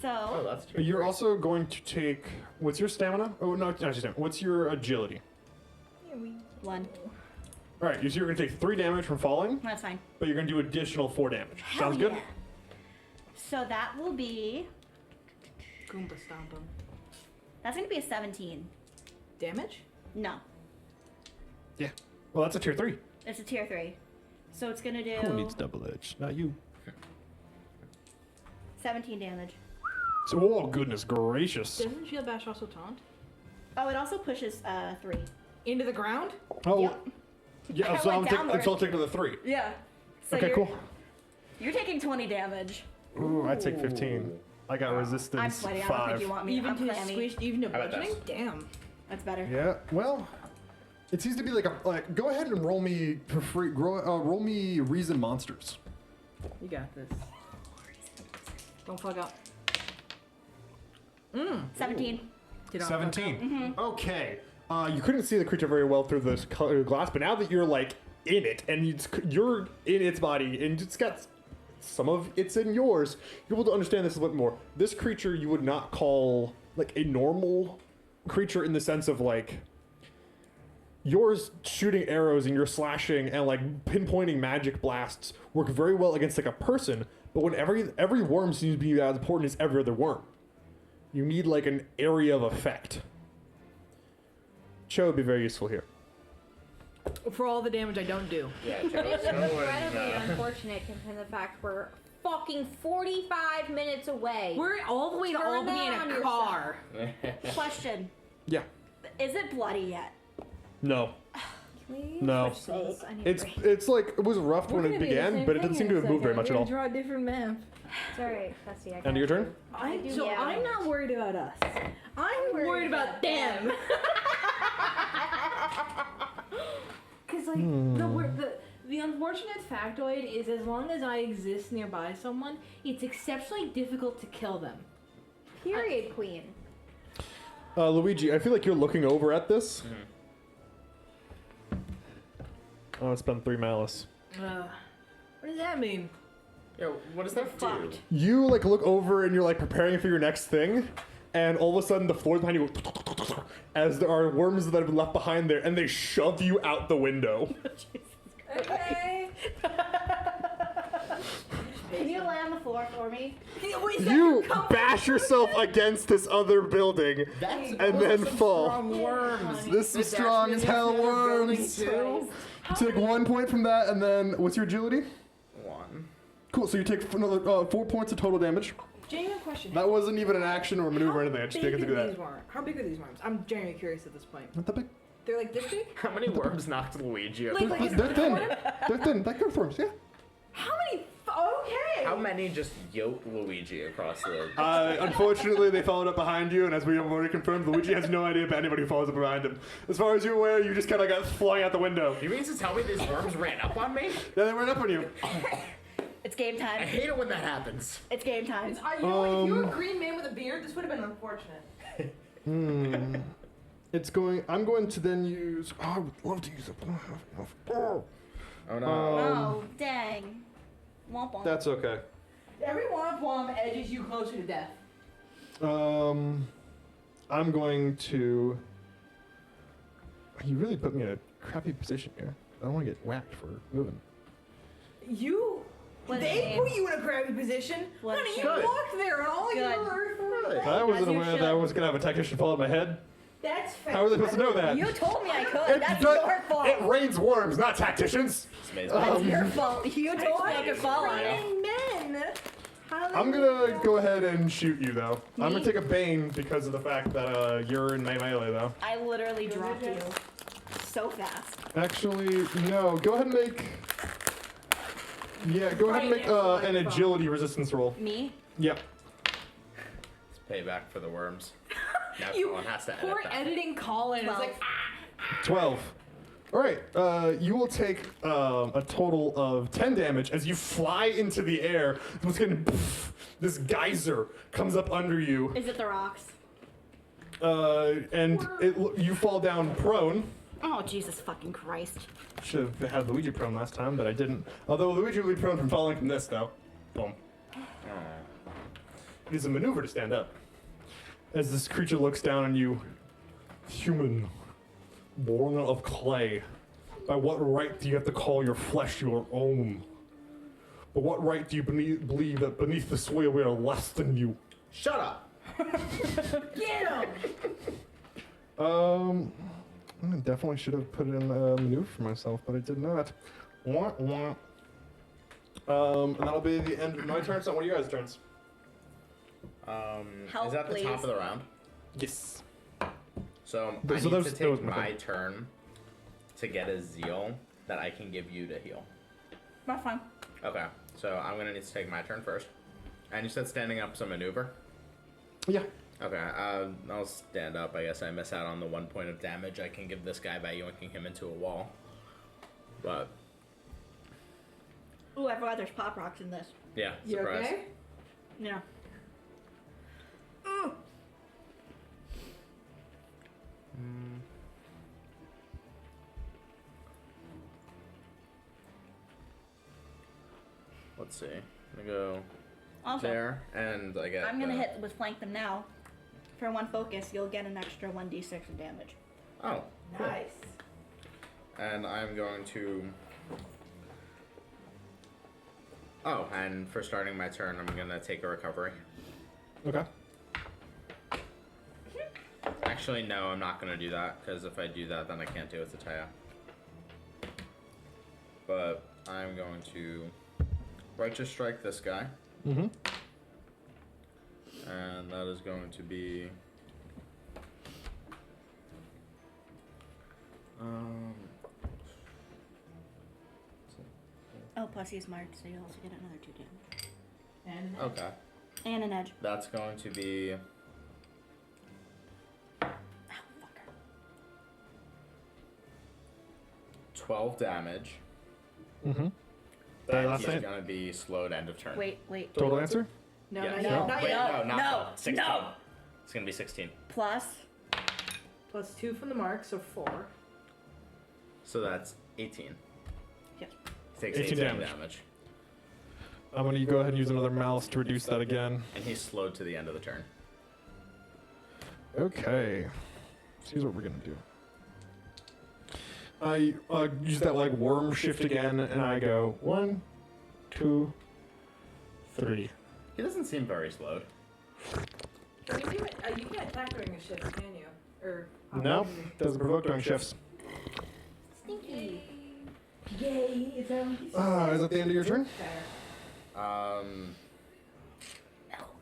So,
that's true.
You're also going to take. What's your stamina? Oh no, not your stamina. What's your agility?
1.
All right, you're going to take 3 damage from falling,
That's fine.
but you're going to do additional 4 damage.
Hell
Sounds good.
yeah. So that will be,
Goomba stomp him.
that's gonna be a 17.
Damage?
No,
Yeah. Well, that's a tier 3.
it's a tier 3. So it's gonna do
Who needs double edge? Not you.
17 damage.
So, oh goodness gracious.
Doesn't shield bash also taunt?
Oh, it also pushes 3.
Into the ground?
Oh.
Yep.
Yeah.
I
So
went downward.
I'll take to the 3.
Yeah. So
Okay.
you're,
Cool.
You're taking 20 damage.
Ooh, I take 15. I got resistance
I'm sweating. I don't
5.
think you want me.
Even
I'm
to
clammy.
squish, even to
How about
bludgeoning?
this?
Damn.
That's better.
Yeah. Well, it seems to be like go ahead and roll me for free. Roll me reason monsters.
You got this. Don't fuck up.
17.
Did not fuck up.
17. Okay. You couldn't see the creature very well through this colored glass, but now that you're like in it and you're in its body and it's got some of it's in yours, you're able to understand this a little bit more. This creature you would not call like a normal creature in the sense of like yours shooting arrows and your slashing and like pinpointing magic blasts work very well against like a person, but when every worm seems to be as important as every other worm. You need like an area of effect. Cho would be very useful here.
For all the damage I don't do.
Yeah,
It's incredibly unfortunate considering the fact we're fucking 45 minutes away.
We're all the way to
Turn
Albany
that
in
on
a car.
Question:
Yeah.
Is it bloody yet?
No.
Can we
No.
switch those? I need a
It's
break.
it's like it was rough when it began, but it doesn't seem to have moved very much at all.
Draw a different map.
It's alright, Fessy. I
End of your
got
turn?
you.
So
Yeah.
I'm not worried about us. I'm worried about them. Because like the unfortunate factoid is, as long as I exist nearby someone, it's exceptionally difficult to kill them.
Period, Queen.
Luigi, I feel like you're looking over at this. Oh, it's been 3 malice.
What does that mean?
Yo, what does that do?
Fucked.
You like look over and you're like preparing for your next thing, and all of a sudden the floor behind you goes as there are worms that have been left behind there, and they shove you out the window.
Okay. Can you lay on the floor for me?
You bash yourself against this other building and then fall.
Strong worms.
This is strong as hell worms. Take 1 point from that, and then what's your agility?
1.
Cool. So you take another 4 points of total damage.
Genuine question.
That wasn't even an action or a maneuver or anything. I just
How big
figured to do
are
that.
these worms? How big are these worms? I'm genuinely curious at this point.
Not that big.
They're like this big?
How many worms knocked Luigi over?
They're thin. They're thin. That good for us, yeah.
How many? Okay.
How many just yoked Luigi across the...
Unfortunately, they followed up behind you, and as we have already confirmed, Luigi has no idea about anybody who follows up behind him. As far as you're aware, you just kind of got flung out the window.
You mean to tell me these worms ran up on me?
Yeah, they ran up on you.
It's game
I
time.
hate it when that happens.
It's game time.
You know what? If you were a green man with a beard, this would have been unfortunate.
I'm going to then use... Oh, I would love to use a... Oh.
Oh no.
Oh, dang. Womp womp.
That's okay.
Every womp edges you closer to death.
I'm going to... You really put me in a crappy position here. I don't want to get whacked for moving.
They put you in a crappy position.
What
Honey, you
Good.
walked there and all you
Good.
were
I wasn't
you
aware that I was going to have a technician fall on my head.
That's fair.
How are they supposed to know that?
You told me I could.
It
That's
does-
your fault.
It rains worms, not tacticians.
It's amazing.
That's your fault. You told me I could fall on it.
Men.
I'm gonna go ahead and shoot you though. I'm
Me?
gonna take a bane because of the fact that you're in my melee though.
I literally dropped you so fast.
Actually, no. Go ahead and make. Yeah, go ahead and make an agility resistance roll.
Me?
Yep.
It's payback for the worms. Now
You
Collin has to edit
poor
that.
editing Collin. It's like,
12. All right. You will take a total of 10 damage as you fly into the air. This geyser comes up under you,
Is it the rocks?
and you fall down prone.
Oh, Jesus fucking Christ.
Should have had Luigi prone last time, but I didn't. Although Luigi will be prone from falling from this, though. Boom. It is a maneuver to stand up. As this creature looks down on you, human, born of clay, by what right do you have to call your flesh your own? By what right do you believe that beneath the soil we are less than you?
Shut up.
get him.
I definitely should have put in a maneuver for myself, but I did not. Wah, wah. And that'll be the end of my turn. So, what are your guys' turns?
Help,
is that the top
please.
of the round?
Yes.
So
So
I need
those-
to
that
take
was my
my
thing.
turn to get a zeal that I can give you to heal.
That's fine.
Okay, so I'm gonna need to take my turn first. And you said standing up's a maneuver?
Yeah.
Okay, I'll stand up. I guess I miss out on the 1 point of damage I can give this guy by yoinking him into a wall. But,
Ooh, I forgot there's pop rocks in this.
yeah,
You
surprise.
okay?
Yeah.
Let's see. I'm gonna go
Also,
there, and I get.
I'm gonna hit with flank them now. For one focus, you'll get an extra 1d6 of damage.
Oh, cool.
Nice.
And I'm going to. Oh, and for starting my turn, I'm gonna take a recovery.
Okay.
Actually, no, I'm not gonna do that because if I do that, then I can't do it to Taya. But I'm going to righteous strike this guy.
Mm-hmm.
And that is going to be.
Oh, plus he's marked, so you also get another 2 damage.
And
Okay.
And an edge.
That's going to be.
Oh, fucker.
12 damage.
Mm-hmm.
And
last
he's
hit?
gonna be slowed end of turn.
Wait.
Total answer?
no,
Yeah.
not
No.
yet. Not
Wait,
yet.
no, not
No,
12. 16.
no.
It's gonna be 16.
Plus.
Plus 2 from the mark, so 4.
So that's 18.
Yes.
He takes
18
18
damage.
damage.
I'm gonna go ahead and use another malice to reduce that again.
And he's slowed to the end of the turn.
Okay. So here's what we're gonna do. I use that like worm shift again, and I go 1, 2, 3.
He doesn't seem very slowed.
You can't attack during a shift, can you? Or
No, doesn't provoke during shifts.
Stinky.
Yay! Is that what you
Is that the end of your turn?
Fair.
Help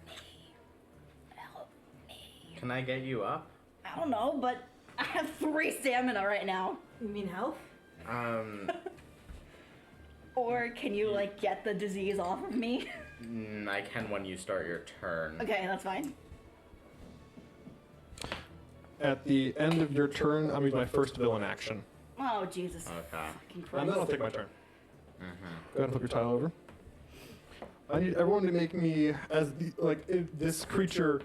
me.
Can I get you up?
I don't know, but I have 3 stamina right now.
You mean health?
Or can you, like, get the disease off of me?
I can when you start your turn.
Okay, that's fine.
At the end of your turn, I'm using my first villain action.
Oh, Jesus.
Okay.
Fucking
And then I'll
Christ.
take my turn. Go ahead and flip your tile over. I need everyone to make me as this creature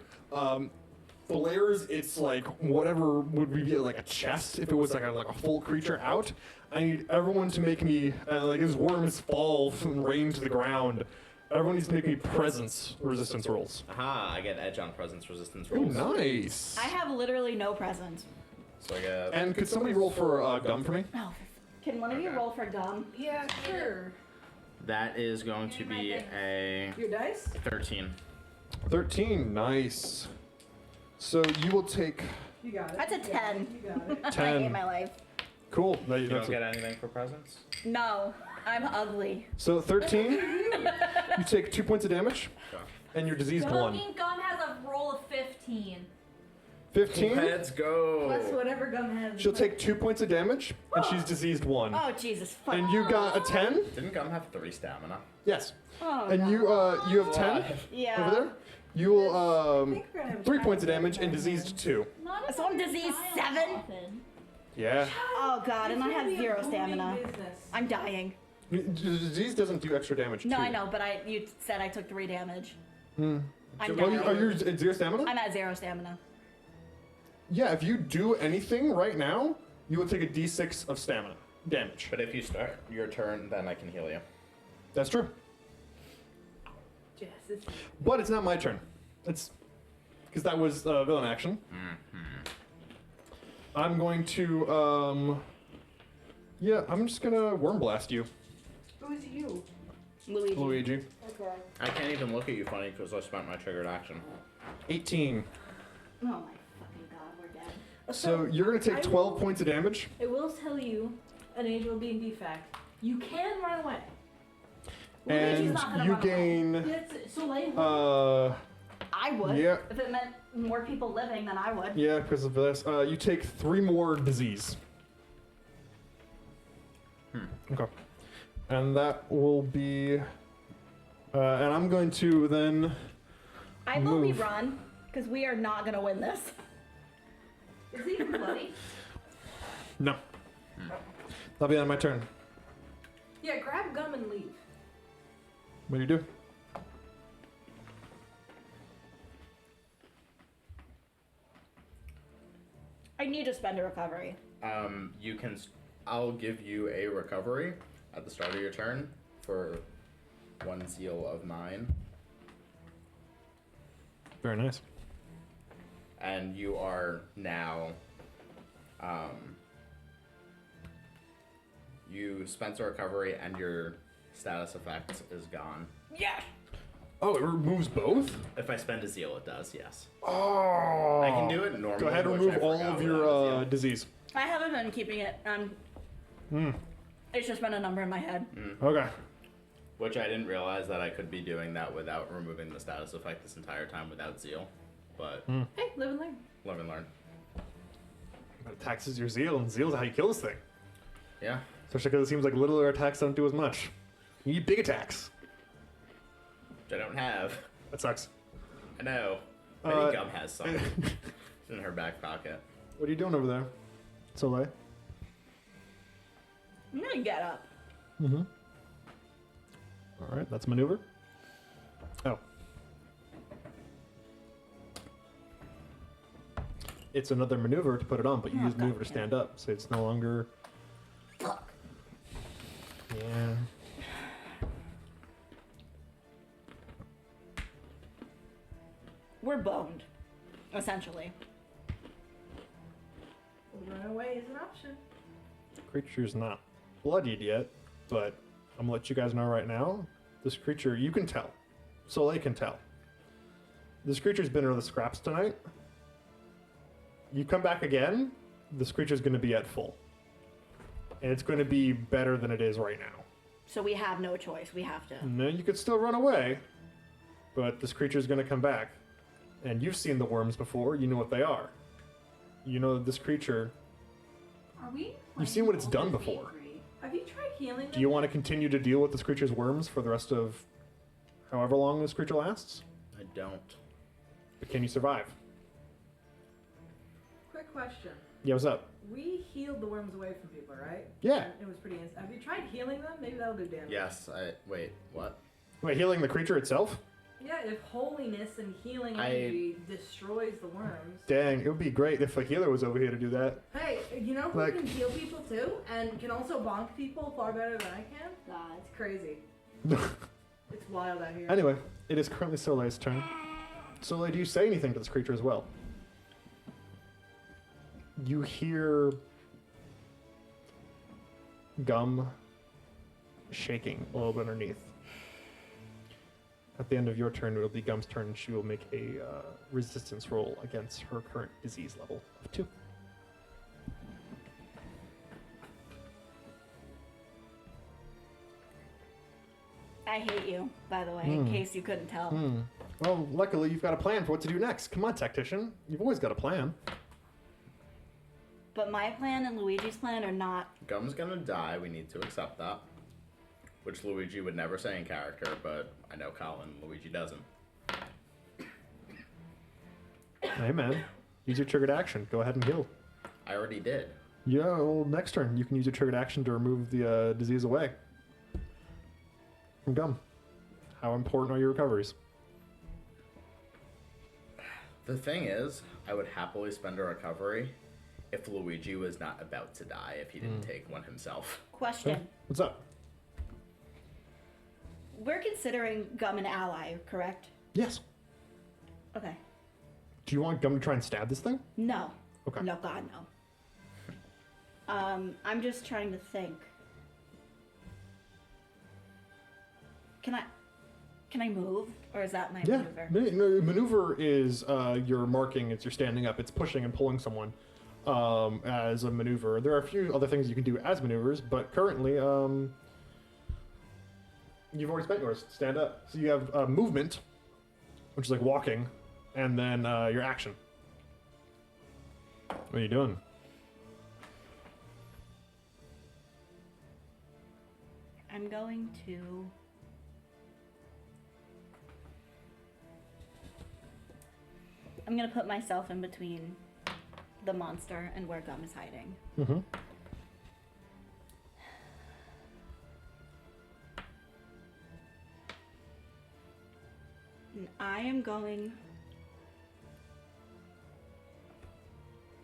flares its like whatever would be like a chest if it was like a full creature out. I need everyone to make me like as worms fall from rain to the ground. Everyone needs to make me presence resistance rolls.
Aha, I get edge on presence resistance
Oh,
rolls.
nice.
I have literally no presents.
So I get.
And could somebody roll for gum for me?
Oh, can one of you
Okay.
roll for gum?
Yeah, sure.
That is going to be a
Your dice?
13.
13, nice. So you will take
You got it.
That's a 10.
You got it.
10.
I hate my life.
Cool.
You
That's
don't get anything for presence?
No, I'm ugly.
So 13, you take 2 points of damage,
Okay.
and you're diseased 1.
Smoking Gum has a roll of 15.
15,
Let's go.
Plus whatever gum has.
she'll take 2 points of damage, and she's diseased 1.
Oh, Jesus. Fuck.
And you got a 10?
Didn't Gum have 3 stamina?
Yes.
Oh,
And
God.
you have 10
Yeah.
over there? You will,
I think we're gonna have a
3
child
points of damage and
sometime
diseased 2.
Not
Is one disease
child
7?
often.
Yeah.
Oh, God, and I
It's
have
gonna be a
0
booming
stamina.
business.
I'm dying.
Disease doesn't do extra damage,
No,
too.
I know, but you said I took 3 damage.
Hmm.
I'm
Well,
dying.
are you at 0 stamina?
I'm at 0 stamina.
Yeah, if you do anything right now, you will take a d6 of stamina damage.
But if you start your turn, then I can heal you.
That's true.
Jess, it's
But it's not my turn. It's because that was villain action. I'm going to yeah, I'm just gonna worm blast you,
who's you?
Luigi.
Luigi.
Okay.
I can't even look at you funny because I spent my triggered action.
18.
Oh, my fucking God, we're dead.
So you're gonna take 12 points of damage.
I will tell you an age-old D&D fact. You can run away.
Luigi's
And
not gonna
you
run away.
gain
It's Soleil.
I would.
yeah.
If it meant more people living, then I would.
Yeah, because of this. You take 3 more disease. Okay. And that will be. And I'm going to then.
I vote we
Move.
run, because we are not going to win this.
Is he bloody?
No. That'll be on my turn.
Yeah, grab gum and leave.
What do you do?
I need to spend a recovery.
You can. I'll give you a recovery at the start of your turn for 1 zeal of 9,
Very nice.
and you are now you spent a recovery and your status effect is gone.
Yeah.
Oh, it removes both?
If I spend a zeal, it does, yes.
Oh.
I can do it normally.
Go ahead and
which
remove
I
all
forgot
of
without
your
a zeal.
disease.
I haven't been keeping it. It's just been a number in my head.
Okay.
Which I didn't realize that I could be doing that without removing the status effect this entire time without zeal. But
Hey, live and learn.
live and learn.
It taxes your zeal, and zeal's how you kill this thing.
Yeah.
Especially because it seems like littler attacks don't do as much. You need big attacks.
Which I don't have.
That sucks.
I know. Maybe Gum has some in her back pocket.
What are you doing over there, Soleil?
I'm gonna get up.
Mm-hmm. All right, that's maneuver. Oh. It's another maneuver to put it on, but you use maneuver to stand up, so it's no longer...
Fuck.
Yeah.
We're boned, essentially.
Run away is an option.
Creature's not bloodied yet, but I'm gonna let you guys know right now. This creature, you can tell. Soleil can tell. This creature's been in the scraps tonight. You come back again, this creature's gonna be at full. And it's gonna be better than it is right now.
So we have no choice. We have to.
No, you could still run away, but this creature's gonna come back. And you've seen the worms before, you know what they are. You know that this creature,
Are we?
you've seen what it's done before.
Have you tried healing?
Do you want to continue to deal with this creature's worms for the rest of however long this creature lasts?
I don't.
But can you survive?
Quick question.
Yeah, what's up?
We healed the worms away from people, right?
Yeah.
It was pretty instant. Have you tried healing them? Maybe that'll do damage.
Yes, wait, what?
Wait, healing the creature itself?
Yeah, if holiness and healing
I-
energy destroys the worms.
Dang, it would be great if a healer was over here to do that.
Hey, you know who
Like-
can heal people too? And can also bonk people far better than I can?
God.
It's crazy. It's wild out here.
Anyway, it is currently Soleil's turn. Soleil, do you say anything to this creature as well? You hear Gum shaking a little bit underneath. At the end of your turn, it will be Gum's turn, and she will make a resistance roll against her current disease level of 2.
I hate you, by the way, in case you couldn't tell.
Well, luckily, you've got a plan for what to do next. Come on, tactician. You've always got a plan.
But my plan and Luigi's plan are not.
Gum's gonna die, we need to accept that. Which Luigi would never say in character, but I know Collin, Luigi doesn't.
Hey, man. Use your triggered action. Go ahead and heal.
I already did.
Yeah, well, next turn, you can use your triggered action to remove the disease away from Gum. How important are your recoveries?
The thing is, I would happily spend a recovery if Luigi was not about to die, if he didn't take one himself.
Question.
What's up?
We're considering Gum an ally, correct?
Yes.
Okay.
Do you want Gum to try and stab this thing?
No.
Okay.
No, God, no. I'm just trying to think. Can I move, or is that my maneuver?
No, maneuver is your marking. It's your standing up. It's pushing and pulling someone as a maneuver. There are a few other things you can do as maneuvers, but currently, you've already spent yours. Stand up. So you have movement, which is like walking, and then your action. What are you doing?
I'm going to. I'm gonna put myself in between the monster and where Gum is hiding.
Mm-hmm.
And I am going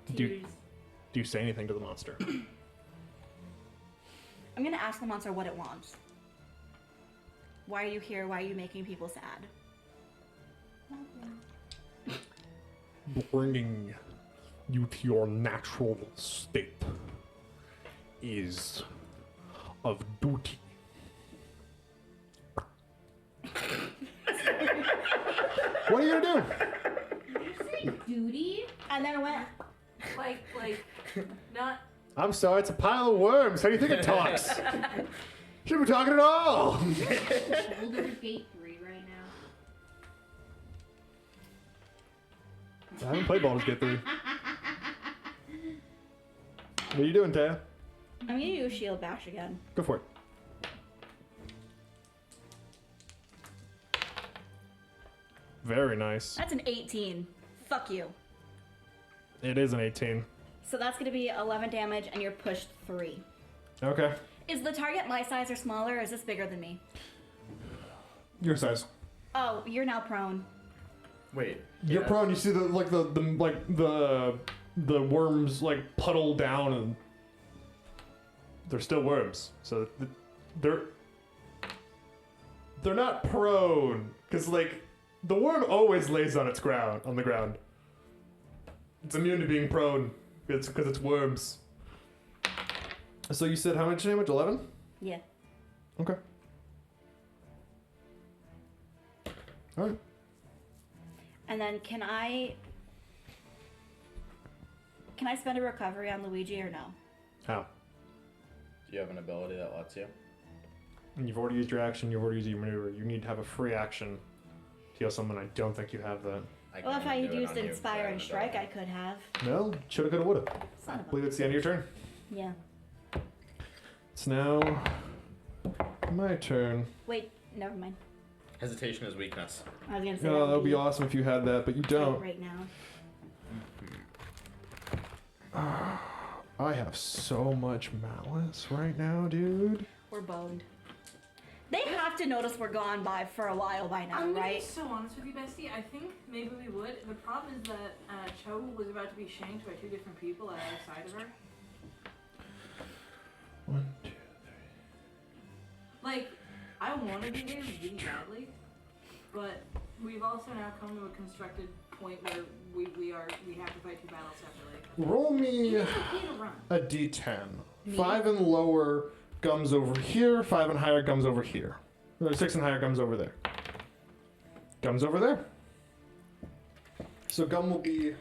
to
Do-
use.
Do you say anything to the monster?
I'm gonna ask the monster what it wants. Why are you here? Why are you making people sad?
Bringing you to your natural state is of duty. What are you gonna do?
Did you say duty?
And then it went.
Like, not.
I'm sorry, it's a pile of worms. How do you think it talks? Shouldn't be talking at all.
Shoulder gate 3 right now.
I haven't played Baldur's Gate 3. What are you doing, Taya?
I'm gonna use shield bash again.
Go for it. Very nice.
That's an 18. Fuck you.
It is an 18.
So that's gonna be 11 damage, and you're pushed 3.
Okay.
Is the target my size or smaller, or is this bigger than me?
Your size.
Oh, you're now prone.
Wait.
You're
yeah.
prone. You see the worms like puddle down, and they're still worms. So they're not prone because like the worm always lays on the ground. It's immune to being prone. It's because it's worms. So you said how much damage? 11?
Yeah.
Okay. All right.
And then can I spend a recovery on Luigi or no?
How?
Do you have an ability that lets you?
And you've already used your action. You've already used your maneuver. You need to have a free action to heal someone. I don't think you have that.
Well, if I
can
had
do it
used
on you,
Inspire
but
and Strike, I could have.
No, shoulda, coulda, woulda.
Son
I
of a...
believe it's the end of your turn.
Yeah.
It's now my turn.
Wait, never mind.
Hesitation is weakness.
I was gonna say
Oh, that would be awesome if you had that, but you don't.
right now.
I have so much malice right now, dude.
We're boned. They have to notice we're gone by for a while by now,
I'm gonna be
right?
so honest with you, Bestie. I think maybe we would. The problem is that Cho was about to be shanked by 2 different people at either side of her.
1, 2.
Like, I want to do this really badly, but we've also now come to a constructed point where we have to fight 2 battles separately.
Roll me
Even if we can't run.
a d10.
Me?
5 and lower gums over here. 5 and higher gums over here. Or 6 and higher gums over there. Gums over there. So gum will be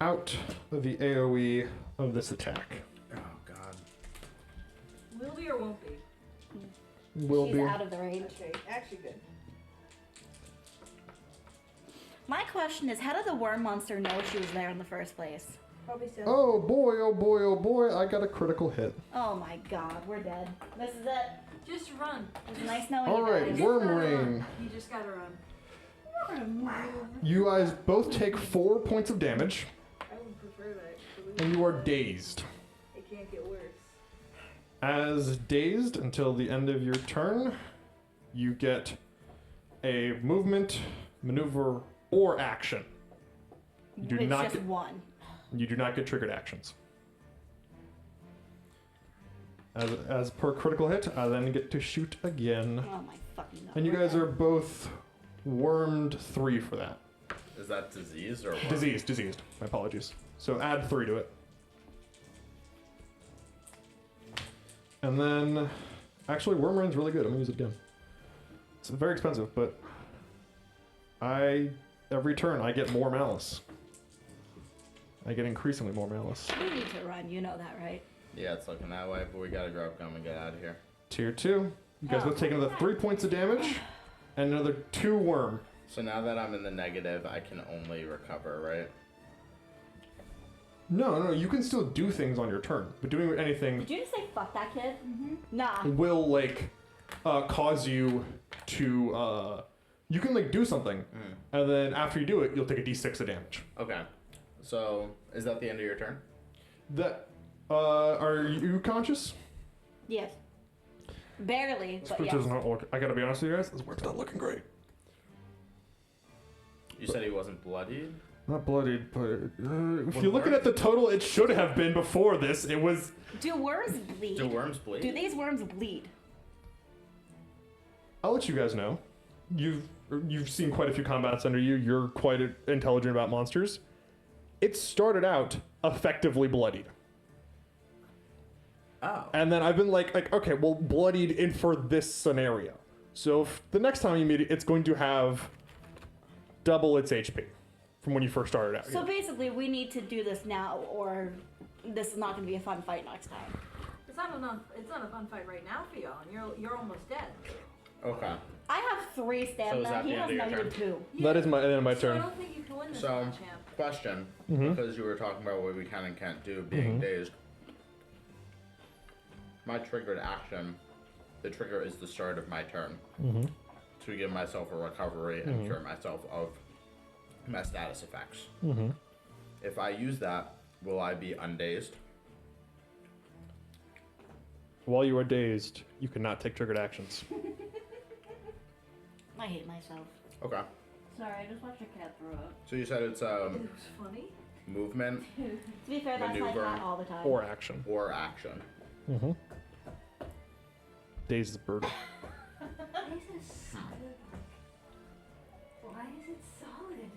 out of the AoE of this attack.
Oh god.
Will be or won't be?
Will
She's
be.
out of the range.
Okay, actually good.
My question is, how did the worm monster know she was there in the first place?
Probably so.
Oh boy, oh boy, oh boy, I got a critical hit.
Oh my god, we're dead. This is it.
Just run.
It was nice knowing
Alright,
you guys.
worm
Gotta
rain.
run. You just gotta run.
You guys both take 4 points of damage,
I would prefer that. Actually.
and you are dazed.
It can't get worse.
As dazed until the end of your turn, you get a movement, maneuver, or action. You do
It's
not
just
get,
one.
you do not get triggered actions. As per critical hit, I then get to shoot again.
Oh my fucking god.
And you
we're
guys
dead.
are both wormed 3 for that.
Is that disease or what?
Diseased. My apologies. So add 3 to it. And then, actually, worm rain's really good. I'm gonna use it again. It's very expensive, but every turn I get more malice. I get increasingly more malice.
We need to run, you know that, right?
Yeah, it's looking that way, but we gotta drop gum and get out of here.
Tier 2. You guys
Oh.
both take another 3 points of damage, and another 2 worm.
So now that I'm in the negative, I can only recover, right?
No, you can still do things on your turn, but doing anything
Did you just say fuck that kid? Mm-hmm. Nah.
will cause you to you can do something, and then after you do it, you'll take a d6 of damage.
Okay. So, is that the end of your turn?
That are you conscious?
Yes. Barely,
This
but
which
yes.
is not look. I gotta be honest with you guys. This work's not looking great.
You said he wasn't bloodied?
Not bloodied, but if
What
you're looking
worm?
at the total, it should have been before this. It was.
Do worms bleed?
Do worms bleed?
Do these worms bleed?
I'll let you guys know. You've seen quite a few combats under you. You're quite intelligent about monsters. It started out effectively bloodied.
Oh.
And then I've been like, okay, well, bloodied in for this scenario. So if the next time you meet it, it's going to have double its HP from when you first started out.
So basically, we need to do this now, or this is not going to be a fun fight next time.
It's not a fun fight right now for y'all, and you're almost dead.
Okay.
I have 3
So
stamina.
is that
He
the
has
end of your
negative
turn?
2.
That is my end of my
So I
turn.
don't think you can win this
So,
one, champ.
question,
Mhm.
because you were talking about what we can and can't do, being dazed. My triggered action, the trigger is the start of my turn. To give myself a recovery and cure myself of my status effects. If I use that, will I be undazed?
While you are dazed, you cannot take triggered actions.
I hate myself.
Okay.
Sorry, I just watched a cat throw up.
So you said it's
It was funny.
movement
To be fair, that's my
Maneuver.
cat all the time.
Or action.
or action.
Dazed is brutal.
Why is it solid? Why is it solid?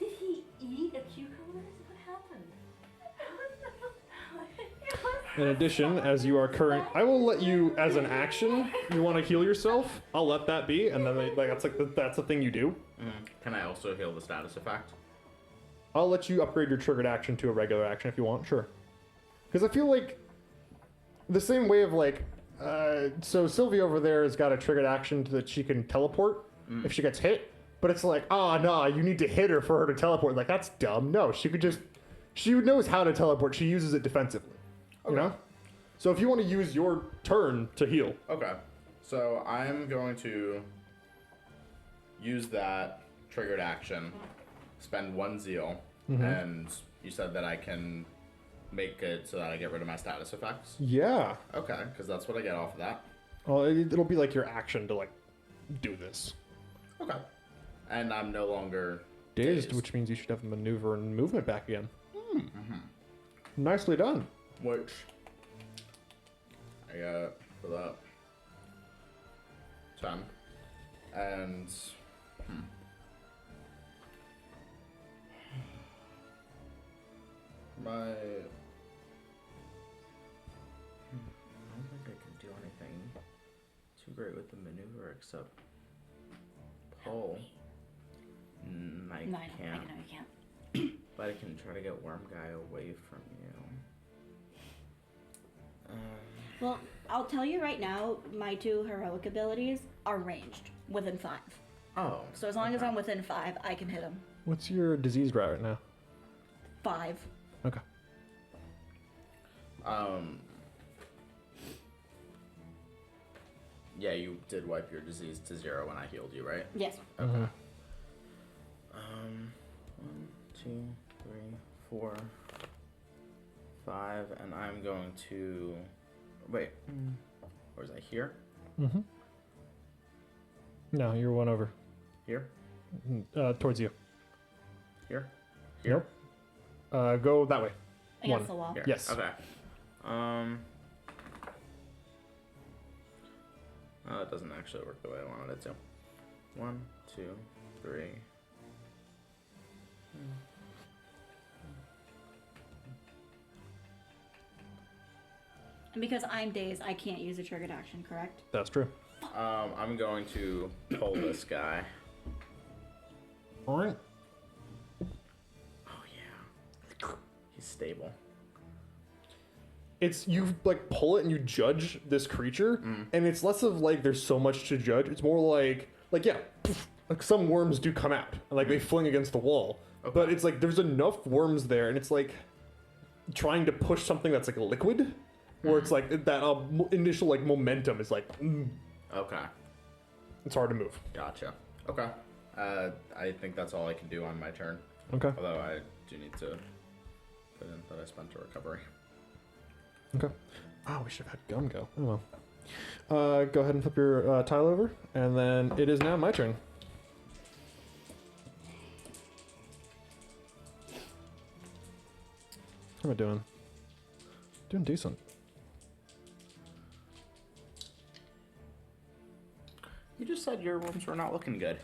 Did he eat a cucumber? What happened?
In addition, as you are current, I will let you, as an action, you want to heal yourself. I'll let that be, and then that's the thing you do.
Can I also heal the status effect?
I'll let you upgrade your triggered action to a regular action if you want, sure. Because I feel like the same way of like, so Sylvia over there has got a triggered action that she can teleport if she gets hit, but it's like, oh no, you need to hit her for her to teleport. Like that's dumb. No, she knows how to teleport. She uses it defensively. You know? So if you want to use your turn to heal.
Okay. So I'm going to use that triggered action, spend 1 zeal, and you said that I can make it so that I get rid of my status effects?
Yeah.
Okay, because that's what I get off of that.
Well, it'll be like your action to like do this.
Okay. And I'm no longer
Dazed, which means you should have maneuver and movement back again. Nicely done.
Which I got for that 10. And my I don't think I can do anything too great with the maneuver except pull. I
No,
can't.
I know you can't.
But I can try to get Worm Guy away from you.
Well, I'll tell you right now, my 2 heroic abilities are ranged within 5.
Oh.
So as long as I'm within 5, I can hit him.
What's your disease route right now?
5.
Okay.
Yeah, you did wipe your disease to 0 when I healed you, right?
Yes.
Okay. 1, 2, 3, 4, 5, and I'm going to wait. Or is I here?
No, you're one over.
Here?
Towards you.
Here?
Nope. Go that way.
Against
One.
the wall.
Here.
Yes.
Okay. Oh, it doesn't actually work the way I wanted it to. 1, 2, 3.
And because I'm dazed, I can't use a triggered action, correct?
That's true.
I'm going to pull this guy.
All right.
Oh yeah. He's stable.
It's you like pull it and you judge this creature, and it's less of like there's so much to judge. It's more like yeah, poof, like some worms do come out and like they fling against the wall, but it's like there's enough worms there, and it's like trying to push something that's like liquid, where it's like that initial like momentum is like
Okay.
it's hard to move.
Gotcha. Okay. I think that's all I can do on my turn.
Okay.
Although I do need to put in that I spent a recovery.
Okay. Oh, we should have had Gum go. Oh well. Go ahead and flip your tile over, and then it is now my turn. How am I doing? Doing decent.
You just said your rooms were not looking good.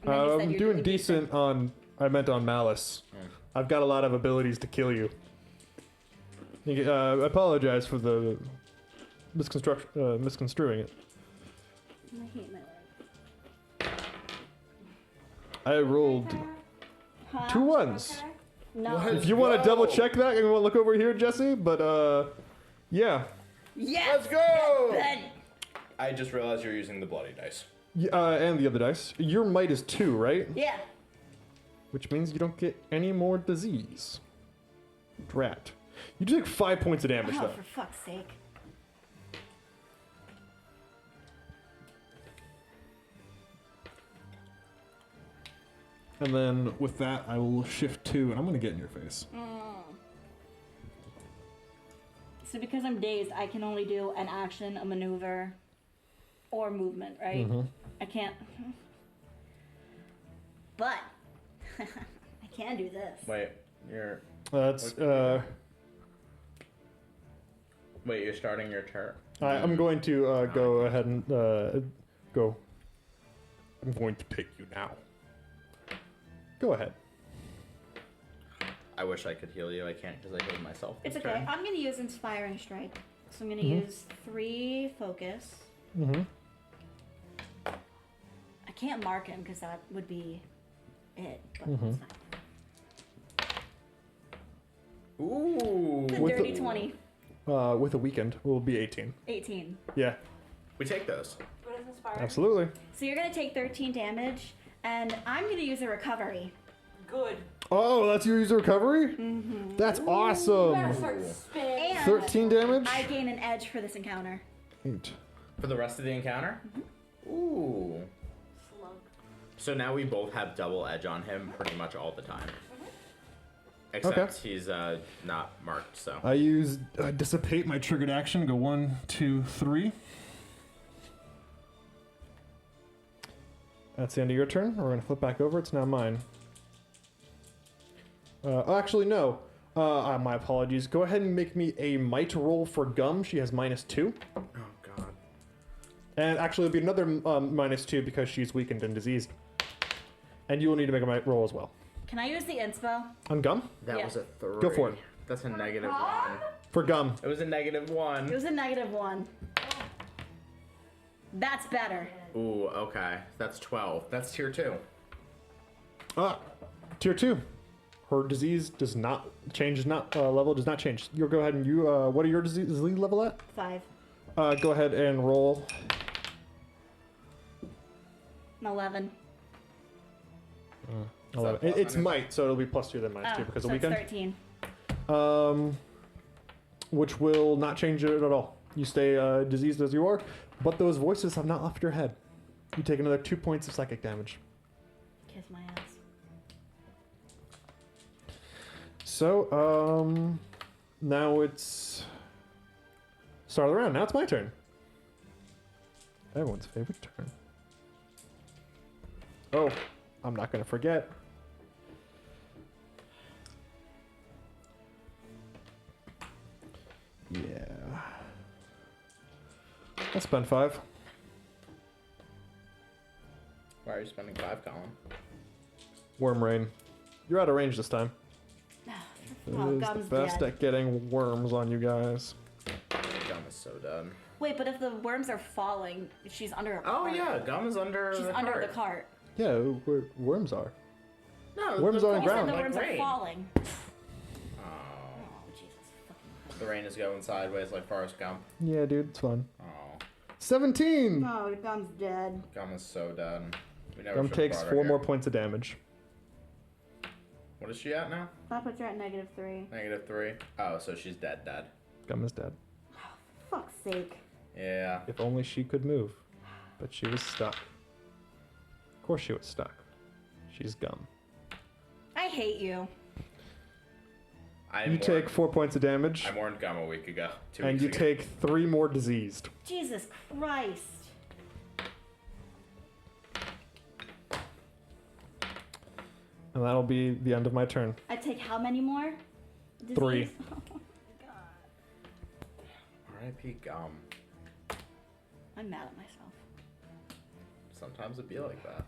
And then you said
I'm
you're
doing decent on. I meant on Malice. I've got a lot of abilities to kill you. I apologize for the misconstruing it.
I hate my leg.
I rolled
Huh?
2 1s.
No.
What?
If you want to
Go.
double check that, you want to look over here, Jesse. But yeah.
Yes.
Let's go!
Ben.
I just realized you're using the bloody dice.
And the other dice. Your might is 2, right?
Yeah.
Which means you don't get any more disease. Drat. You do take 5 points of damage,
Oh,
though.
for fuck's sake.
And then with that, I will shift 2, and I'm going to get in your face.
So because I'm dazed, I can only do an action, a maneuver, or movement, right? I can't. But I can do this.
Wait, you're you're starting your turn.
I'm going to go ahead and go. I'm going to take you now. Go ahead.
I wish I could heal you. I can't because I healed myself.
It's
this
okay.
turn.
I'm gonna use Inspiring Strike. So I'm gonna use 3 focus.
Mm-hmm.
I can't mark him because that would be it. But it's fine.
Ooh.
It's a
With
dirty
the-
20.
With a weekend, will be 18.
18.
Yeah,
We take those.
What is inspired?
absolutely.
So you're gonna take 13 damage, and I'm gonna use a recovery.
Good.
Oh, that's your user recovery? That's
You better
awesome.
start spinning.
And
13 damage?
I gain an edge for this encounter.
8.
For the rest of the encounter? Ooh.
Slug.
So now we both have double edge on him pretty much all the time. Except he's not marked, so.
I use dissipate my triggered action. Go 1, 2, 3. That's the end of your turn. We're going to flip back over. It's now mine. Actually, no. My apologies. Go ahead and make me a might roll for Gum. She has -2.
Oh, God.
And actually, it'll be another -2 because she's weakened and diseased. And you will need to make a might roll as well.
Can I use the inspo?
On Gum?
That
Yeah.
was a 3.
Go for it.
That's a -1.
For Gum.
It was a -1.
It was a -1. That's better.
Ooh, okay. That's 12. That's tier 2.
Tier 2. Her disease does not change, level does not change. You'll go ahead and what are your disease level at?
5.
Go ahead and roll.
11.
11.
plus
It's
on it?
might, so it'll be +2 than -2 because
so
of
it's
weekend.
13.
Which will not change it at all. You stay diseased as you are, but those voices have not left your head. You take another 2 points of psychic damage.
Kiss my ass.
So, now it's start of the round. Now it's my turn. Everyone's favorite turn. Oh, I'm not gonna forget. Yeah. I'll spend 5.
Why are you spending 5, Collin?
Worm rain. You're out of range this time.
Oh,
It is
Gum's
the best
dead.
at getting worms on you guys.
Gum is so done.
Wait, but if the worms are falling, if she's under a
Oh,
cart.
yeah. Gum is under
She's
the
under
cart.
the cart.
Yeah, where worms are.
No,
Worms
the
on the
You said
ground.
the
Like
worms
rain.
are falling.
Oh.
Oh, Jesus. Fucking.
The rain is going sideways like Forrest Gump.
Yeah, dude, it's fun.
Oh.
17!
Oh, Gum's dead.
Gum is so done. We never
Gum
should've
takes
brought her
4
here.
more points of damage.
What is she at now?
That puts her at -3.
-3. Oh, so she's dead.
Gum is dead.
Fuck's sake.
Yeah.
If only she could move. But she was stuck. Of course she was stuck. She's Gum.
I hate you.
You take 4 points of damage,
I warned Gum a week ago. 2
and
weeks
you
ago.
take 3 more diseased.
Jesus Christ.
And that'll be the end of my turn.
I take how many more?
3.
Disease? Oh my God.
R.I.P. Gum.
I'm mad at myself.
Sometimes it be like that.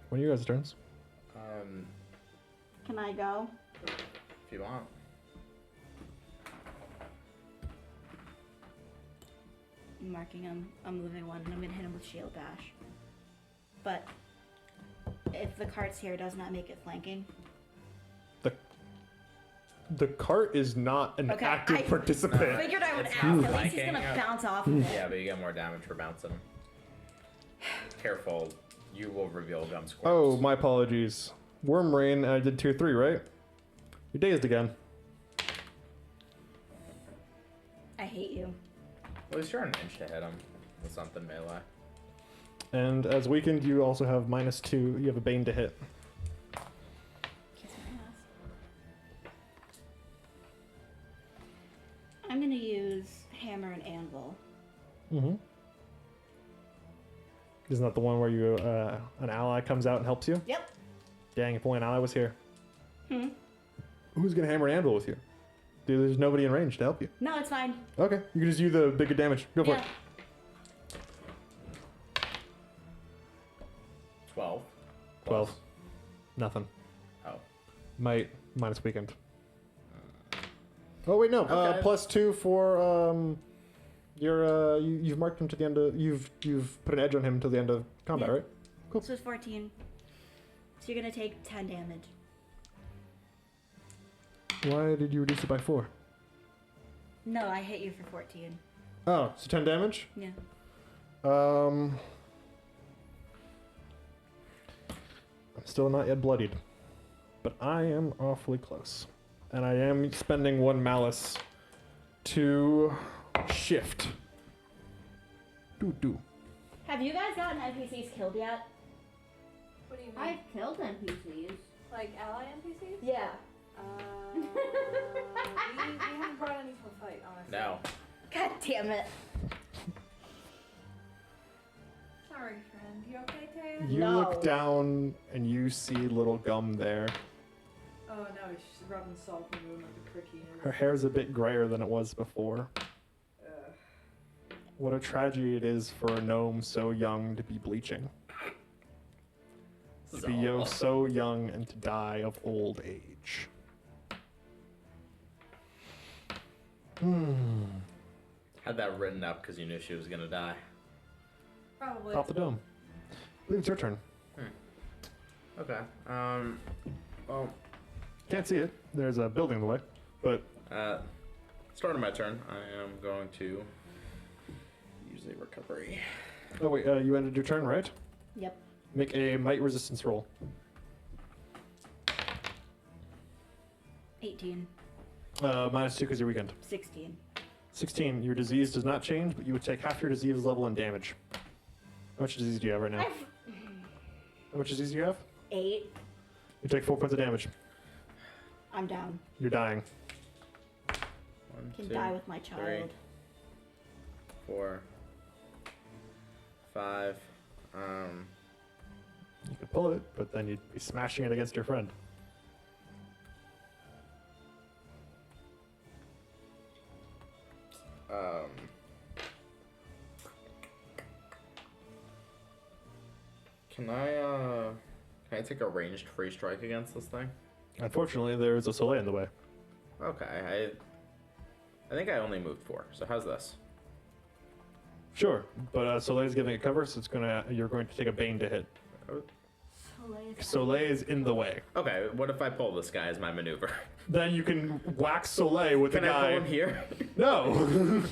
What are you guys' turns?
Can I go?
If you want.
marking him. I'm moving one, and I'm gonna hit him with Shield Bash. But if the cart's here, does not make it flanking.
The cart is not an
Okay,
active
I
participant.
Figured I would
It's
ask.
not
At least he's
flanking.
gonna bounce off of it.
Yeah, but you get more damage for bouncing. Careful, you will reveal Gum's corpse.
Oh, my apologies. Worm Rain, I did tier 3, right? You're dazed again.
I hate you.
At least you're an inch to hit him with something melee.
And as weakened, you also have -2. You have a Bane to hit.
Kiss my ass. I'm gonna use Hammer and Anvil.
Mm-hmm. Isn't that the one where you an ally comes out and helps you?
Yep.
Dang, if only an ally was here.
Hmm.
Who's gonna hammer and anvil with you? Dude, there's nobody in range to help you.
No, it's fine.
Okay, you can just use the bigger damage. Go for
Yeah.
it.
12.
12. Nothing.
Oh.
Might minus weakened. Oh wait, no.
Okay.
+2 for your you've marked him to the end of you've put an edge on him until the end of combat,
Yeah.
right? Cool.
So it's 14. So you're gonna take 10 damage.
Why did you reduce it by 4?
No, I hit you for 14.
Oh, so 10 damage.
Yeah.
I'm still not yet bloodied, but I am awfully close, and I am spending 1 malice to shift. Do.
Have you guys gotten NPCs killed yet?
What do you mean?
I've killed NPCs.
Like ally NPCs?
Yeah.
We haven't brought any to a fight, honestly.
No.
God damn it.
Sorry, friend. You okay, Taya?
You
No.
look down and you see little Gum there.
Oh no, she's rubbing salt and doing like a pricky.
Her hair's a bit grayer than it was before. What a tragedy it is for a gnome so young to be bleaching. To be so young and to die of old age.
Had that written up because you knew she was gonna die.
Probably.
Pop the dome. I believe it's your turn.
Okay. Well,
Can't see it. There's a building in the way. But
start of my turn, I am going to use a recovery.
oh wait, you ended your turn, right?
Yep.
Make a might resistance roll.
18.
-2 because you're weakened.
16.
16. Your disease does not change, but you would take half your disease level and damage. How much disease do you have right now? How much disease do you have?
8.
You take 4 points of damage.
I'm down.
You're dying.
1,
Can
2,
die with my
3,
child.
4, 5.
You could pull it, but then you'd be smashing it against your friend.
Can I take a ranged free strike against this thing?
Unfortunately, there is a Soleil in the way.
Okay, I think I only moved 4. So how's this?
Sure, but Soleil is giving it cover, so you're going to take a Bane to hit. Soleil is in the way.
Okay, what if I pull this guy as my maneuver?
Then you can whack Soleil with
Can
the
I
guy.
pull him here?
No.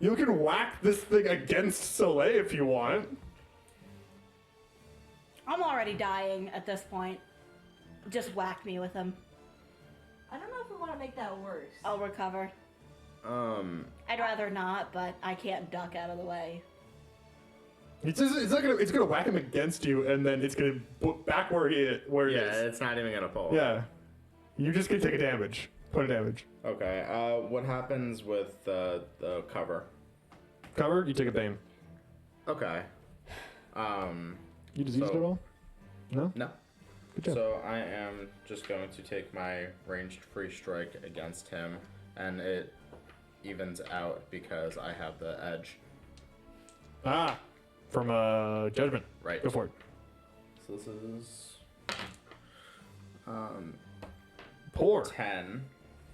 You can whack this thing against Soleil if you want.
I'm already dying at this point. Just whack me with him.
I don't know if we want to make that worse.
I'll recover. I'd rather not, but I can't duck out of the way.
It's gonna whack him against you, and then it's gonna put back where it
yeah,
is.
it's not even gonna pull.
Yeah, you're just gonna take a damage. Point of damage.
Okay. What happens with the cover?
Cover. You take a Bane.
Okay.
You diseased
So-
at all? No.
No.
Good job.
So I am just going to take my ranged free strike against him, and it evens out because I have the edge.
From judgment.
Right.
Go for it.
So this is
Poor.
10.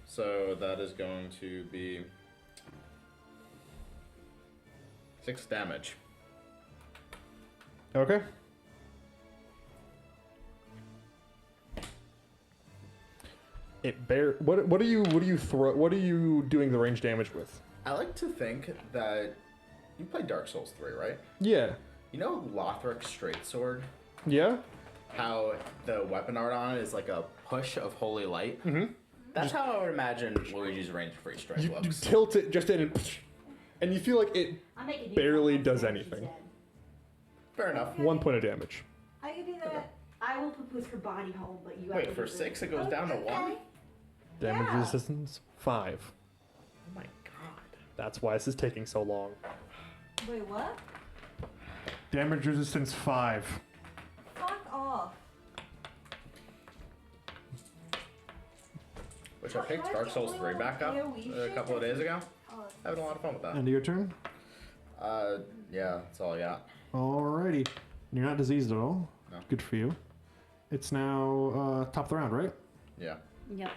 So that is going to be 6 damage.
Okay. What are you doing the range damage with?
I like to think that you played Dark Souls 3, right?
Yeah.
You know Lothric's straight sword?
Yeah?
How the weapon art on it is like a push of holy light?
Mm-hmm.
That's how I would imagine Luigi's range free strike
You
looks.
tilt it just in and you feel like it
I'm making you
barely
come
does
upstairs,
anything.
she said.
Fair enough.
1 point of damage.
I can do that. I will put her body home, but you have
Wait,
to
for
do
6
it.
it goes down to 1?
Okay.
Damage
Yeah.
resistance 5.
Oh my god.
That's why this is taking so long.
Wait, what?
Damage resistance 5.
Fuck off.
Which I picked Dark Souls 3 back up a couple of days ago.
Oh,
Having a lot of fun with that.
End of your turn.
Yeah, that's all I got.
Alrighty. You're not diseased at all.
No.
Good for you. It's now top of the round, right?
Yeah.
Yep.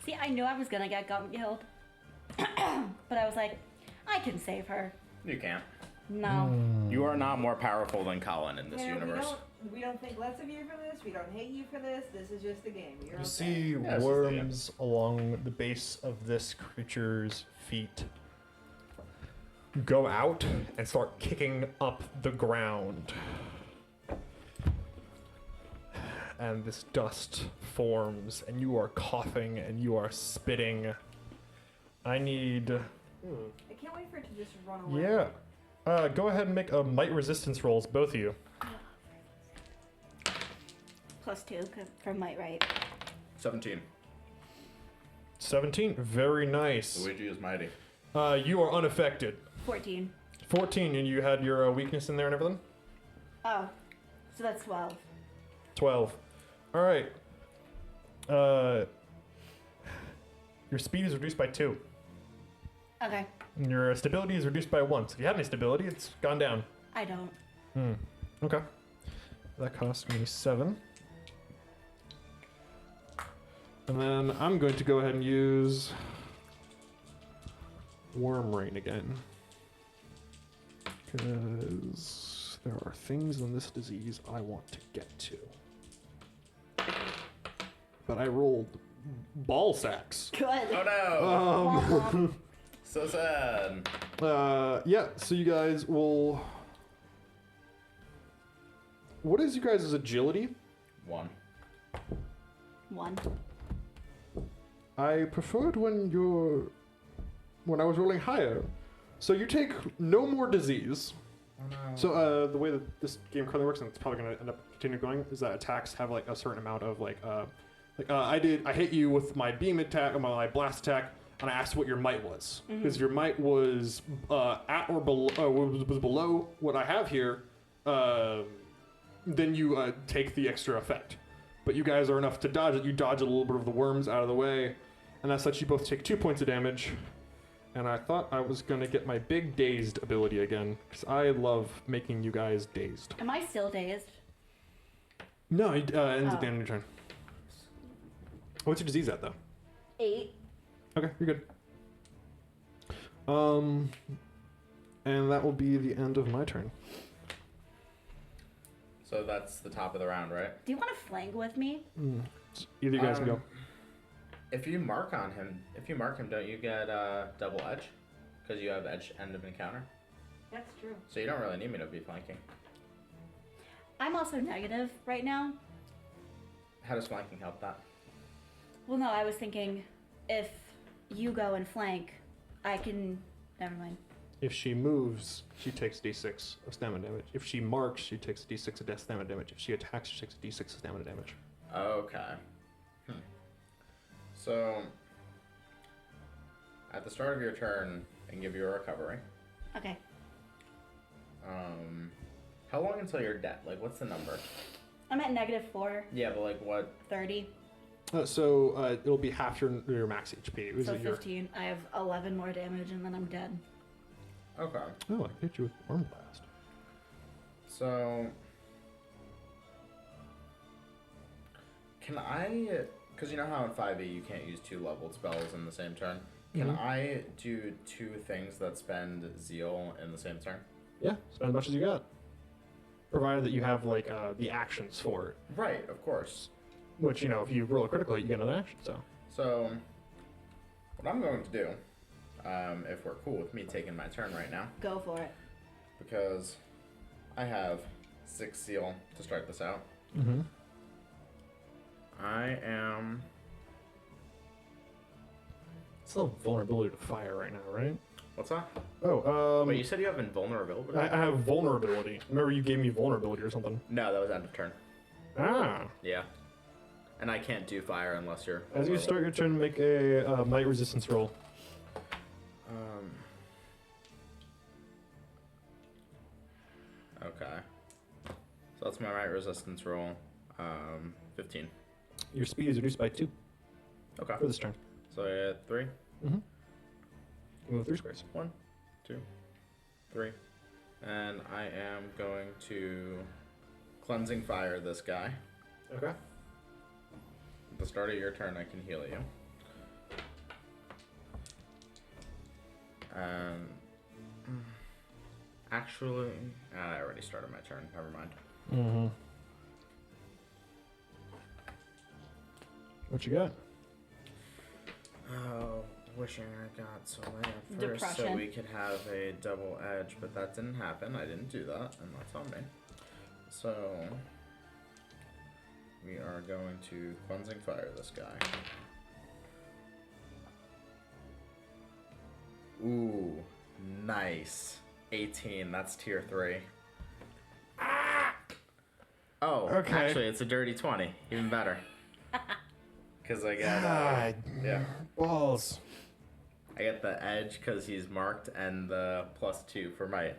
See, I knew I was gonna get killed. But I was like, I can save her.
You can't.
No.
You are not more powerful than Collin in this universe.
We don't think less of you for this. We don't hate you for this. This is just a game. You're
You
okay.
see
Yeah, it's just
worms along the base of this creature's feet go out and start kicking up the ground. And this dust forms, and you are coughing and you are spitting. I need.
I can't wait for it to just run away.
Yeah. Go ahead and make a might resistance rolls, both of you.
+2 from might, right?
17.
17. Very nice.
Luigi is mighty.
You are unaffected.
14.
14, and you had your weakness in there and everything?
Oh, so that's 12.
12. All right. Your speed is reduced by 2.
Okay,
And your stability is reduced by 1. So if you have any stability, it's gone down.
I don't.
Okay. That cost me 7. And then I'm going to go ahead and use Worm Rain again. Because there are things in this disease I want to get to. But I rolled ball sacks.
Good.
Oh no!
Womp
So sad.
Yeah, so you guys will... What is you guys' agility?
1.
1.
I preferred when I was rolling higher. So you take no more disease.
Oh no.
So the way that this game currently works, and it's probably going to end up continuing going, is that attacks have like a certain amount of I hit you with my beam attack, or my blast attack, and I asked what your might was. Because your might was at or below, was below what I have here, then you take the extra effect. But you guys are enough to dodge it. You dodge a little bit of the worms out of the way, and as such, you both take 2 points of damage. And I thought I was gonna get my big dazed ability again, because I love making you guys dazed.
Am I still dazed?
No, it ends at the
Oh.
end of your turn. What's your disease at though?
8.
Okay, you're good. And that will be the end of my turn.
So that's the top of the round, right?
Do you want to flank with me?
Either you guys can go.
If you mark him, don't you get double edge? Because you have edge end of encounter.
That's true.
So you don't really need me to be flanking.
I'm also negative right now.
How does flanking help that?
Well, no, I was thinking if you go and flank, I can. Never mind.
If she moves, she takes d6 of stamina damage. If she marks, she takes d6 of stamina damage. If she attacks, she takes d6 of stamina damage.
Okay. So, at the start of your turn, I can give you a recovery.
Okay.
How long until you're dead? Like, what's the number?
I'm at -4,
Yeah, but like what?
30,
It'll be half your max HP. It was
so
a year.
15. I have 11 more damage and then I'm dead.
Okay.
Oh, I hit you with Worm Blast.
So, can I? Because you know how in 5e you can't use 2 leveled spells in the same turn. Can I do 2 things that spend zeal in the same turn?
Yeah, spend as much as you got. Provided that you have like the actions for it.
Right, of course.
Which, if you roll a critical, you get another action, so.
So, what I'm going to do, if we're cool with me taking my turn right now,
Go for it.
because I have 6 zeal to start this out.
Mm-hmm.
I am...
Still vulnerability to fire right now, right?
What's that?
Oh,
Wait, you said you have invulnerability?
I have vulnerability. Remember you gave me vulnerability or something.
No, that was end of turn.
Ah.
Yeah. And I can't do fire unless you're...
As you start your turn, make a might resistance roll.
Okay. So that's my right resistance roll. 15.
Your speed is reduced by 2
Okay.
for this turn.
So I get 3.
Mm-hmm. You move 3 squares.
1, 2, 3. And I am going to cleansing fire this guy.
Okay.
At the start of your turn, I can heal you. Actually, I already started my turn. Never mind.
Mm-hmm. What you got?
Oh, wishing I got Soleil first so
Depression.
we could have a double edge, but that didn't happen. I didn't do that, and that's on me. So, we are going to cleansing fire this guy. Ooh, nice. 18, that's tier 3. Ah! Oh,
Okay.
actually, it's a dirty 20. Even better. Because I get, yeah.
Balls.
I get the edge because he's marked and the +2 for might.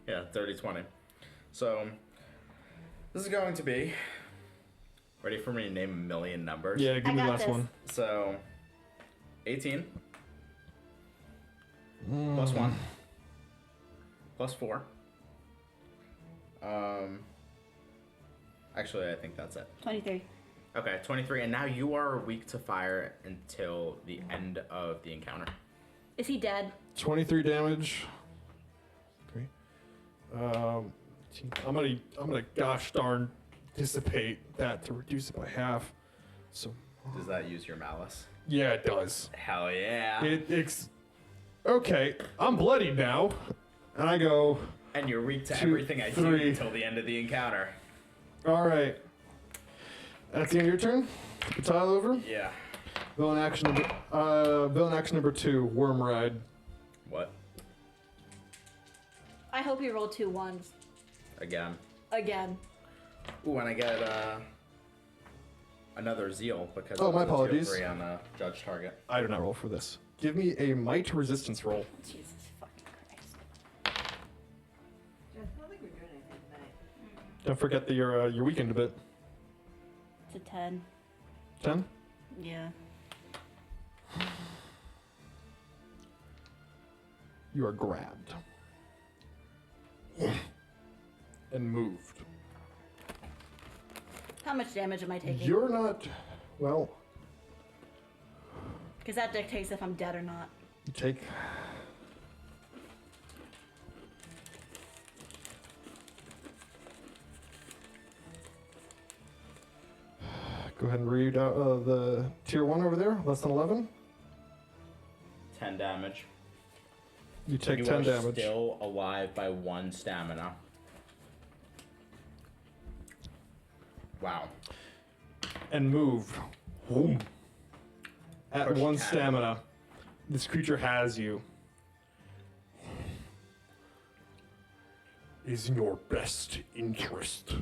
Yeah, dirty 20. So, this is going to be... Ready for me to name a million numbers?
Yeah, give
I
me the
got
last
this.
one.
So, 18 +1 +4. Actually, I think that's it.
23.
Okay, 23, and now you are weak to fire until the end of the encounter.
Is he dead?
23 damage. Okay. I'm gonna gosh darn dissipate that to reduce it by half. So
Does that use your malice?
yeah, it does.
Hell yeah.
Okay, I'm bloodied now, and I go.
And you're weak to
2,
everything I do
3.
until the end of the encounter.
All right. That's the end of your turn. The tile over.
Yeah.
Villain action number 2. Worm ride.
What?
I hope you roll 2 1s.
Again.
Again.
Ooh, and I get another zeal because
Oh,
of
my
the tier
apologies.
3 on a judge target.
I do not roll for this. Give me a might resistance roll.
Jesus fucking Christ.
I don't think we're doing anything tonight.
Don't forget that you're weakened a bit.
It's a 10.
10.
Yeah.
You are grabbed and moved.
How much damage am I taking?
You're not. Well,
Because that dictates if I'm dead or not.
you take. Go ahead and read out the tier 1 over there, less than 11.
10 damage.
You take
You
10
are
damage.
still alive by 1 stamina. Wow.
And move. Boom. At
Push
1
10.
stamina. This creature has you. Is in your best interest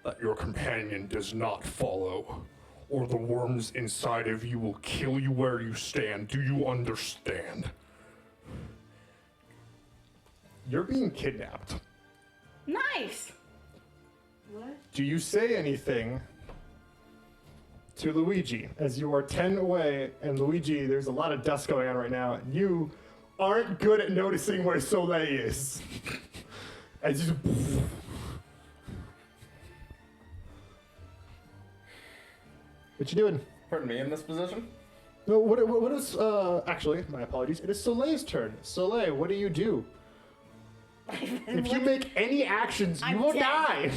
that your companion does not follow, or the worms inside of you will kill you where you stand. Do you understand? You're being kidnapped.
Nice!
What?
Do you say anything to Luigi as you are 10 away? And Luigi, there's a lot of dust going on right now. And you aren't good at noticing where Soleil is. As you. What you doing?
Pardon me in this position?
No, what is, actually, my apologies. It is Soleil's turn. Soleil, what do you do? If you make any actions, you
I'm
will
dead.
die.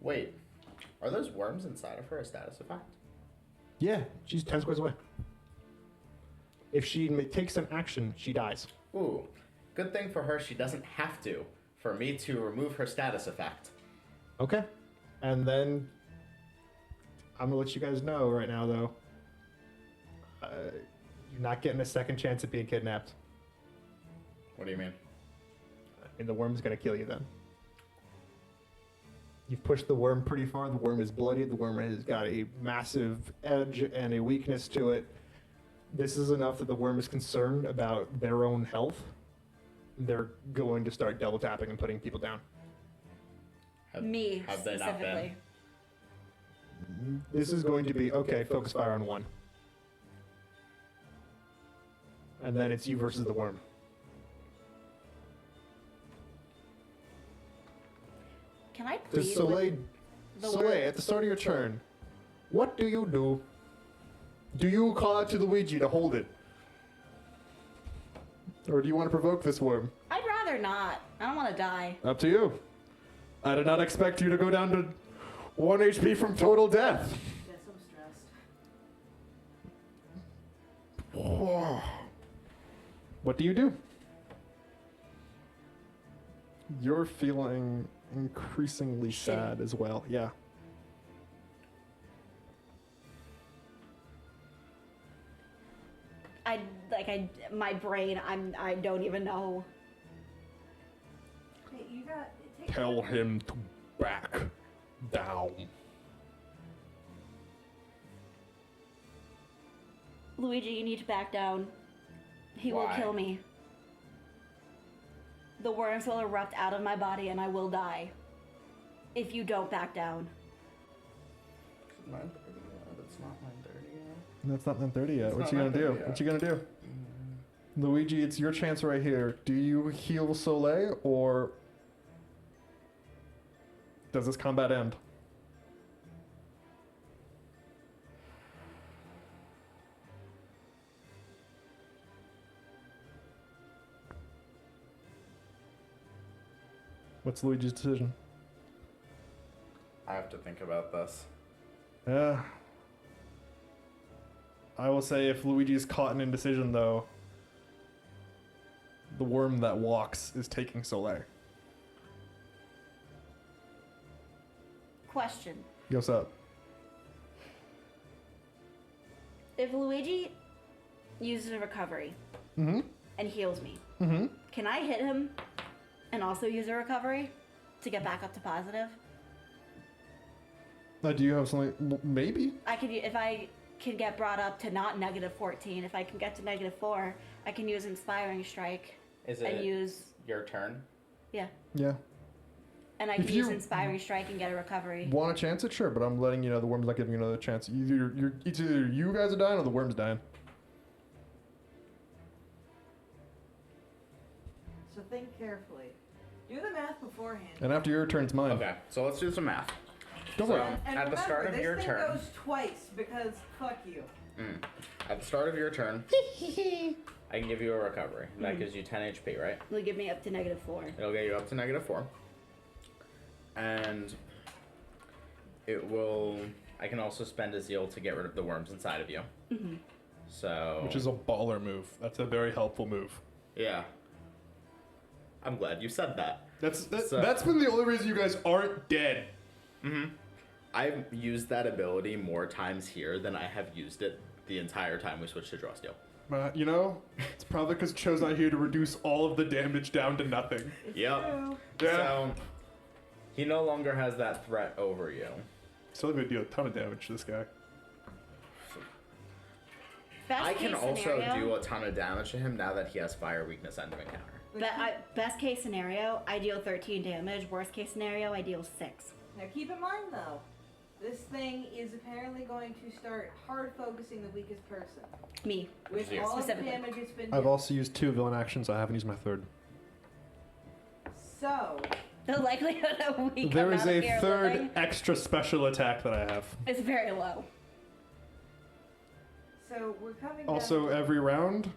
Wait, are those worms inside of her a status effect?
Yeah, she's 10 squares away. If she takes an action, she dies.
Ooh, good thing for her she doesn't have to. For me to remove her status effect.
Okay. And then I'm gonna let you guys know right now, though. You're not getting a second chance at being kidnapped.
What do you mean?
And the worm's gonna kill you then. You've pushed the worm pretty far. The worm is bloody. The worm has got a massive edge and a weakness to it. This is enough that the worm is concerned about their own health. They're going to start double tapping and putting people down.
Me
Have they not
specifically.
been?
This is going to be, okay, focus fire on one. And then it's you versus the worm.
Can I
Does
plead
Soleil,
with the
Soleil,
word?
at the start of your turn, what do you do? Do you call out to Luigi to hold it? Or do you want to provoke this worm?
I'd rather not. I don't want to die.
Up to you. I did not expect you to go down to 1 HP from total death.
Yes, I'm stressed.
Whoa. What do you do? You're feeling increasingly sad as well. Yeah.
My brain, I don't even know.
Hey, you got.
Tell him to back down.
Luigi, you need to back down. He will
Why?
kill me. The worms will erupt out of my body and I will die. If you don't back down.
It's 9:30 yet. It's not 9:30 yet.
That's not 9:30 yet.
It's
What
not
you gonna do?
9:30 yet.
What you gonna do? Luigi, it's your chance right here. Do you heal Soleil or does this combat end? What's Luigi's decision?
I have to think about this.
Yeah. I will say if Luigi is caught in indecision, though, the worm that walks is taking Soleil.
Question.
What's up?
If Luigi uses a recovery
Mm-hmm.
and heals me,
Mm-hmm.
can I hit him and also use a recovery to get back up to positive?
Do you have something? Maybe.
I could, if I can get brought up to not -14, if I can get to -4, I can use Inspiring Strike
Is
and
it
use,
your turn?
yeah,
Yeah.
and I
If
can use
you-
Inspiring Strike and get a recovery.
Want to chance it? Sure, but I'm letting you know the worm's not giving you another chance. It's either you guys are dying or the worm's dying.
So think carefully. Do the math beforehand.
And after your turn, it's mine.
Okay, so let's do some math.
Go
So,
for it.
And
at the
remember,
start of
this
your
thing
turn,
goes twice because fuck you.
at the start of your turn, I can give you a recovery. That gives you 10 HP, right?
It'll give me up to -4.
It'll get you up to -4. And it will... I can also spend a zeal to get rid of the worms inside of you. So...
Which is a baller move. That's a very helpful move.
Yeah. I'm glad you said that. So-
That's been the only reason you guys aren't dead.
I've used that ability more times here than I have used it the entire time we switched to Draw Steel.
You know, it's probably because Cho's not here to reduce all of the damage down to nothing.
Yep.
Yeah.
So, he no longer has that threat over you.
Still gonna do a ton of damage to this guy.
Best
I can
case
also
scenario,
do a ton of damage to him now that he has fire weakness end of encounter.
best case scenario, I deal 13 damage. Worst case scenario, I deal 6.
Now keep in mind though, this thing is apparently going to start hard focusing the weakest person.
Me.
With
You.
all of the
Specifically.
damage it's been
I've
doing.
also used 2 villain actions. I haven't used my 3rd.
So,
The likelihood of we come
There is
out of
a
here
3rd
living
extra special attack that I have.
is very low.
So we're coming.
Also, every round,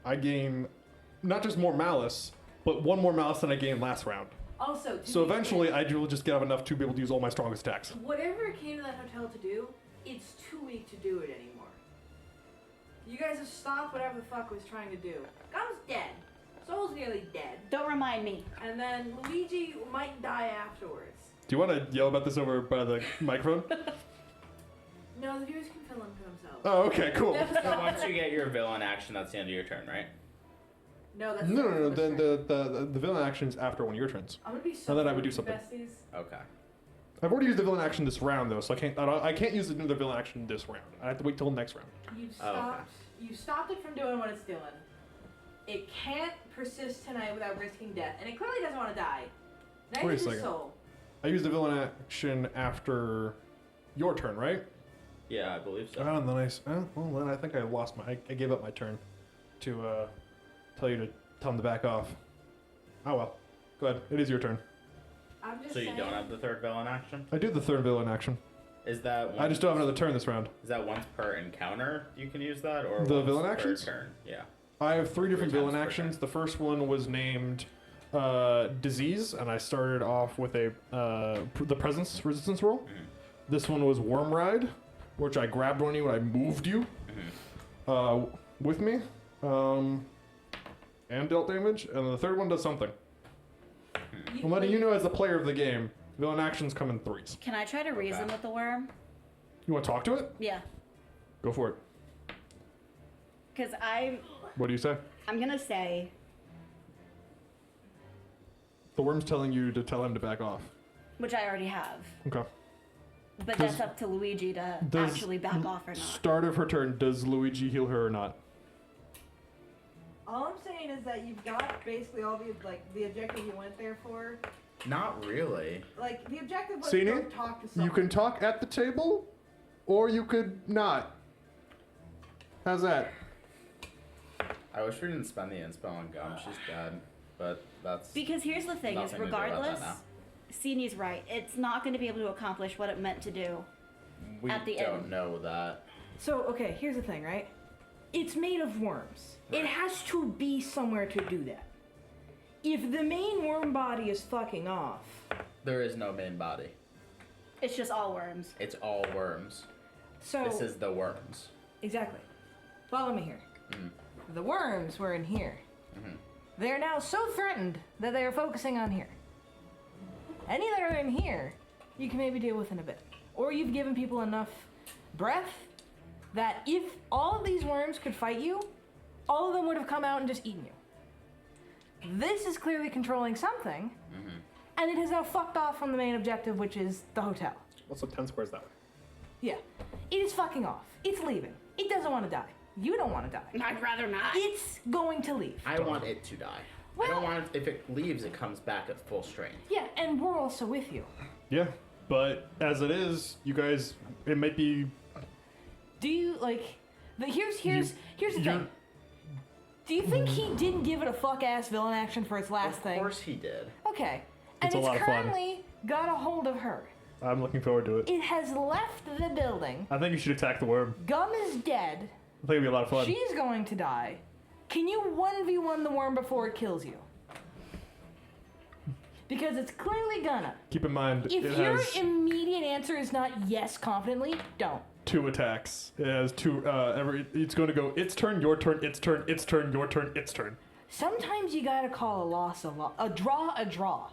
I gain not just more malice, but one more malice than I gained last round.
Also,
So eventually, I will just get enough to be able to use all my strongest attacks.
whatever it came to that hotel to do, it's too weak to do it anymore. You guys have stopped whatever the fuck it was trying to do. Gum's dead. Soul's nearly dead.
Don't remind me.
And then Luigi might die afterwards.
Do you want to yell about this over by the microphone?
No, the viewers can fill in for themselves.
Oh, okay, cool.
So once you get your villain action, that's the end of your turn, right?
No, that's
No. Then the villain action's after one of your turns.
I'm gonna be so.
And then I would do something.
Besties.
Okay.
I've already used the villain action this round though, so I can't use another villain action this round. I have to wait till next round.
You
Oh, okay.
stopped. You stopped it from doing what it's doing. It can't persist tonight without risking death, and it clearly doesn't want to die. Neither
Wait a
does
second.
Soul.
I used the villain action after your turn, right?
Yeah, I believe so.
Oh, then well, then I think I lost I gave up my turn to tell him to back off. Oh well. Go ahead. It is your turn.
I'm just
So you
saying.
don't have the third villain action?
I do the third villain action.
Is that
I just don't have another turn this round.
Is that once per encounter you can use that, or
The
once
villain
per
actions?
turn? Yeah.
I have 3 different
3 times
villain
per
actions.
turn.
The first one was named Disease, and I started off with the Presence Resistance roll.
Mhm.
This one was Worm Ride, which I grabbed on you and I moved you with me, and dealt damage. And then the third one does something. I'm letting you know as the player of the game, villain actions come in 3s.
Can I try to reason with the worm?
You want to talk to it?
Yeah.
Go for it.
Because
What do you say?
I'm gonna say,
The worm's telling you to tell him to back off.
which I already have,
Okay.
but
Does-
that's up to Luigi to
does
actually back off or not.
Start of her turn, does Luigi heal her or not?
All I'm saying is that you've got basically all the objective you went there for.
Not really.
Like the objective was
Sini,
to go talk to someone.
You can talk at the table, or you could not. How's that?
I wish we didn't spend the inspo on Gum. She's dead, but that's
Because here's the thing: is
nothing to do about that
regardless,
now.
Sini's right. It's not going to be able to accomplish what it meant to do.
We
at the
don't
end.
know that.
So okay, here's the thing, right? It's made of worms. It has to be somewhere to do that. If the main worm body is fucking off,
There is no main body.
It's just all worms.
It's all worms.
so
This is the worms.
exactly. Follow me here.
Mhm.
The worms were in here.
Mhm.
They're now so threatened that they are focusing on here. Any that are in here, you can maybe deal with in a bit. Or you've given people enough breath that if all of these worms could fight you, all of them would have come out and just eaten you. This is clearly controlling something, and it has now fucked off from the main objective, which is the hotel.
Also 10 squares that way.
Yeah. It is fucking off. It's leaving. It doesn't want to die. You don't want to die.
I'd rather not.
It's going to leave.
I want it to die. I don't want it, if it leaves, it comes back at full strength.
Yeah, and we're also with you.
Yeah, but as it is, you guys, it might be.
Do you like? Here's the
you're-
thing. Do you think he didn't give it a fuck ass villain action for its last
Of
thing?
course he did.
Okay, and
It's a
it's
lot of fun.
currently got a hold of her.
I'm looking forward to it.
It has left the building.
I think you should attack the worm.
Gum is dead.
I think it'd be a lot of fun.
She's going to die. Can you 1v1 the worm before it kills you? Because it's clearly gonna.
Keep in mind,
If
it
your
has
immediate answer is not yes confidently, don't.
2 attacks. It has 2. It's going to go. Its turn. Your turn. Its turn. Its turn. Your turn. Its turn.
Sometimes you gotta call a loss a loss. A draw a draw.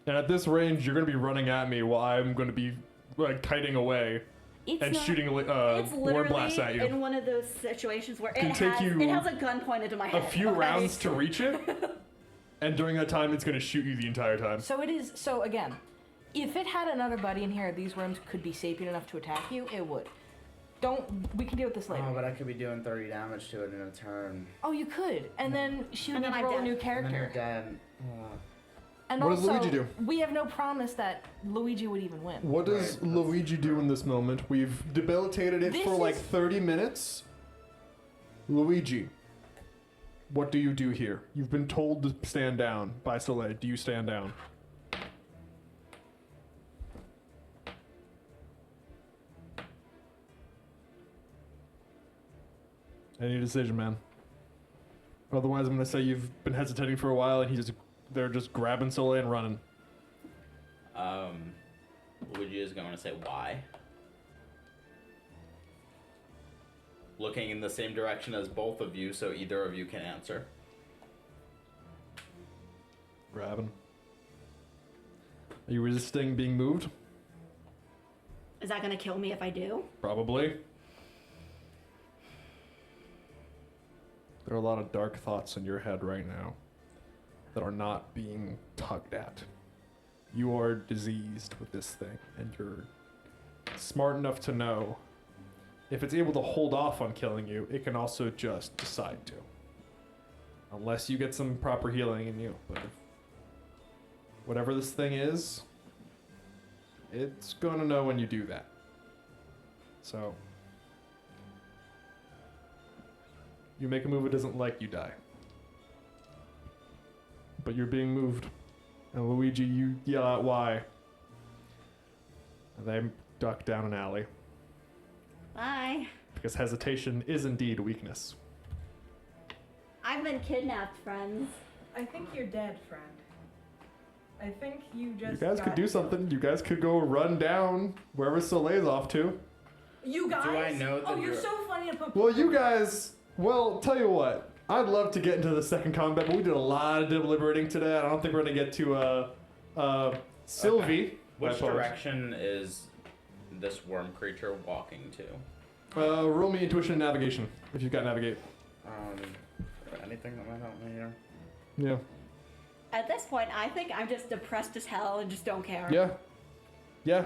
And at this range, you're going to be running at me while I'm going to be like kiting away
It's
and
not,
shooting
It's
worm
literally
blasts at you.
in one of those situations where
Can
it
take
has,
you
it has a gun pointed to my
A
head.
few
okay?
rounds to reach it, and during that time, it's going to shoot you the entire time.
So it is. So again, if it had another buddy in here, these worms could be sapient enough to attack you. It would. Don't. We can deal with this later.
Oh, but I could be doing 30 damage to it in a turn.
Oh, you could, and then she would
And
need
then
to
I'm
roll a
dead.
new
And then you're
character.
dead.
And
What does
also,
Luigi do?
we have no promise that Luigi would even win.
What does
Right,
Luigi do in this moment? We've debilitated it
This
for like
is-
30 minutes. Luigi, what do you do here? You've been told to stand down by Soleil. Do you stand down?
I need a decision, man. Otherwise, I'm gonna say you've been hesitating for a while, and they're just grabbing Soleil and running.
Luigi is going to say why. Looking in the same direction as both of you, so either of you can answer.
Grabbing. Are you resisting being moved?
Is that gonna kill me if I do?
Probably. There are a lot of dark thoughts in your head right now that are not being tugged at. You are diseased with this thing, and you're smart enough to know if it's able to hold off on killing you, it can also just decide to. Unless you get some proper healing in you. But if whatever this thing is, it's gonna know when you do that. So, you make a move it doesn't like, you die. But you're being moved. And Luigi, you yell out why. And they duck down an alley.
Bye.
Because hesitation is indeed weakness.
I've been kidnapped, friends.
I think you're dead, friend. I think you just.
You guys
got
could do something. You guys could go run down wherever Soleil's off to.
You guys.
Do I know that
you're
you're-
so funny to put.
Well, you guys. Well, tell you what. I'd love to get into the second combat, but we did a lot of deliberating today. I don't think we're gonna get to Sylvie.
Okay. Which
I suppose.
direction is this worm creature walking to?
Roll me intuition and navigation if you've got navigate.
Anything that might help me here?
Yeah.
At this point, I think I'm just depressed as hell and just don't care.
Yeah. Yeah.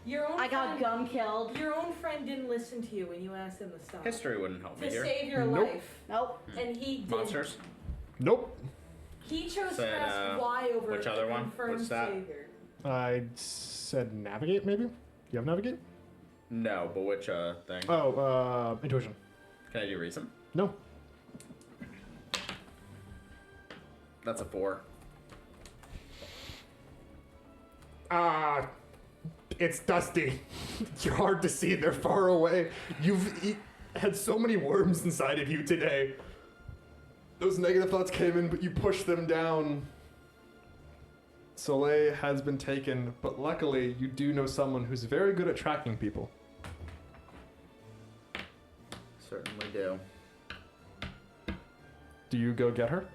Your own.
I got
friend,
gum killed.
Your own friend didn't listen to you when you asked him to stop.
History wouldn't help me
To
here.
save your
Nope.
life,
Nope.
and he did.
Monsters?
Nope.
He chose
Said,
to ask why over
which other one?
confirmed
What's that?
savior.
I said navigate, maybe? You have navigate?
No, but which thing?
Oh, intuition.
Can I do reason?
No.
That's a 4.
It's dusty. You're hard to see. They're far away. You've had so many worms inside of you today. Those negative thoughts came in, but you pushed them down. Soleil has been taken, but luckily you do know someone who's very good at tracking people.
Certainly do.
Do you go get her?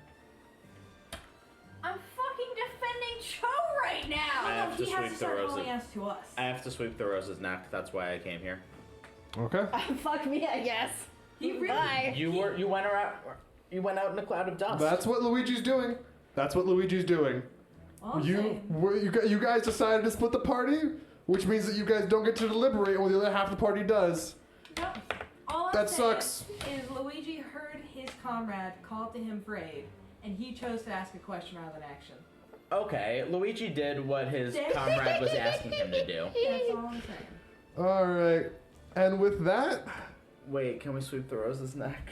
I'm fucking defending Cho right
I
now.
have to
He has
sweep
to
the
start
roses.
calling us to us.
I have to sweep the rose's neck. That's why I came here.
Okay.
Fuck me, I guess.
He really.
Bye.
You went out in a cloud of dust.
That's what Luigi's doing. That's what Luigi's doing.
All I'm
You
saying-
you guys decided to split the party, which means that you guys don't get to deliberate, or the other half of the party does.
No, all I'm
That
saying
sucks.
Is Luigi heard his comrade call to him for aid, and he chose to ask a question rather than action.
Okay, Luigi did what his comrade was asking him to do.
That's all I'm saying.
All right, and with that,
Wait, can we sweep the rose's neck?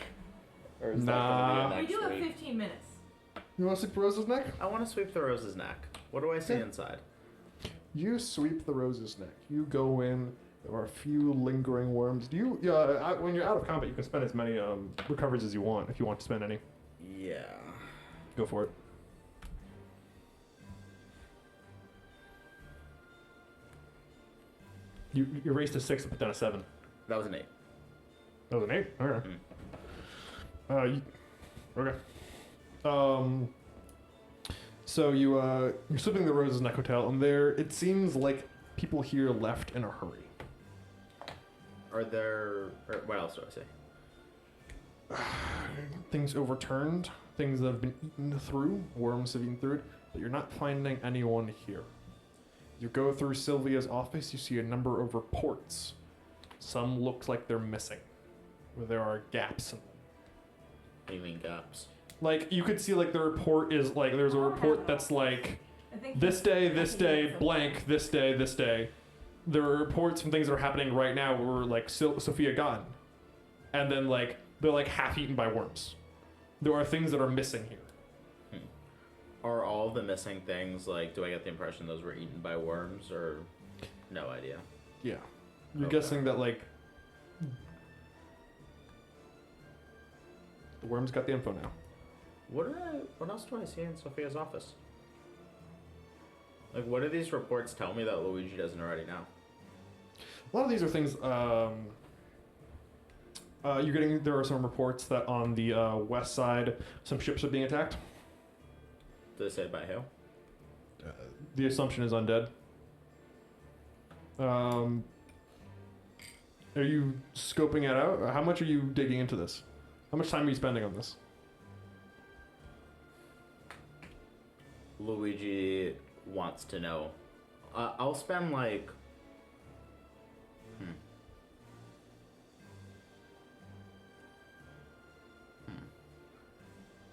Or is
Nah.
that gonna
We
be
do
next
have
week?
15 minutes.
you want to sweep the rose's neck?
I want to sweep the rose's neck. What do I see
Yeah.
inside?
You sweep the rose's neck. You go in. There are a few lingering worms. Do you? When you're out of combat, you can spend as many recoveries as you want. If you want to spend any,
Yeah.
go for it. You raised a 6 and put down a 7.
That was an 8.
That was an 8? Okay. Okay. So you're slipping the Rose's Neck Hotel, and there it seems like people here left in a hurry.
Are there... Or what else do I say?
Things overturned, things that have been eaten through, worms have eaten through it, but you're not finding anyone here. You go through Sylvia's office, you see a number of reports. Some look like they're missing, where there are gaps in them.
What do you mean gaps?
Like, you could see, like, the report is, like, there's a report that's, like,
I think
this day, blank, this day. There are reports from things that are happening right now where, like, Sophia gone. And then, like, they're, like, half-eaten by worms. There are things that are missing here.
Are all the missing things, like, do I get the impression those were eaten by worms, or no idea?
Yeah. You're
Okay.
guessing that, like,
The worm's got the info now.
What else do I see in Sophia's office? Like, what do these reports tell me that Luigi doesn't already know?
A lot of these are things. There are some reports that on the west side, some ships are being attacked.
Do they say by who?
The assumption is undead. Are you scoping it out? How much are you digging into this? How much time are you spending on this?
Luigi wants to know. I'll spend like...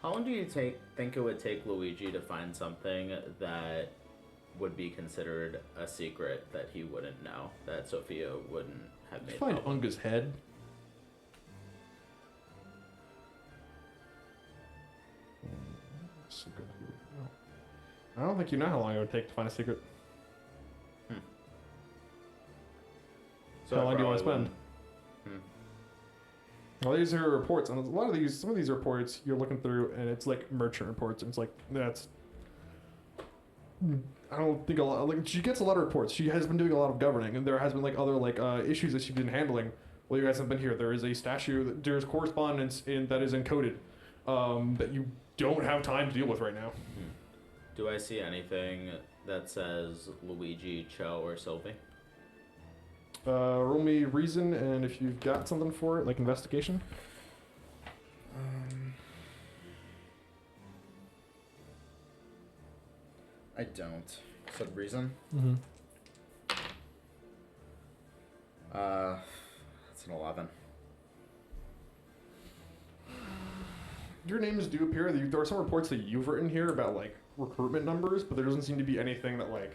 How long do you think it would take Luigi to find something that would be considered a secret that he wouldn't know, that Sophia wouldn't have made
Find
public?
Unga's head. I don't think you know how long it would take to find a secret.
So
How
I
long do you want to
probably
spend?
wouldn't.
Well, these are reports, and some of these reports you're looking through, and it's like merchant reports, and it's like I don't think a lot. Like she gets a lot of reports. She has been doing a lot of governing, and there has been like other issues that she's been handling while you guys have been here. There is a statue. There's correspondence that is encoded that you don't have time to deal with right now.
Do I see anything that says Luigi, Cho, or Sylvie?
Roll me reason, and if you've got something for it, like investigation.
I don't. Said reason?
Mm-hmm.
That's an 11.
Your names do appear. There are some reports that you've written here about like recruitment numbers, but there doesn't seem to be anything that like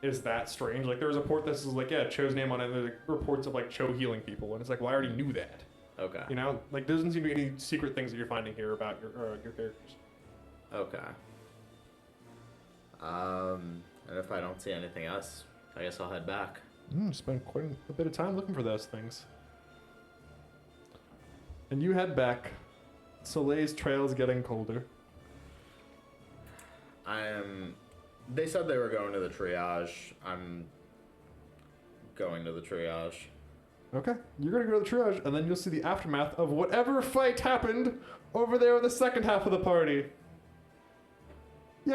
is that strange. Like there was a report that says like, yeah, Cho's name on it. There's like, reports of like Cho healing people, and it's like, well, I already knew that.
Okay.
You know, like there doesn't seem to be any secret things that you're finding here about your characters.
Okay. And if I don't see anything else, I guess I'll head back.
Spend quite a bit of time looking for those things. And you head back. Soleil's trail's getting colder.
They said they were going to the triage. I'm going to the triage.
Okay, you're gonna go to the triage, and then you'll see the aftermath of whatever fight happened over there in the second half of the party. Yay!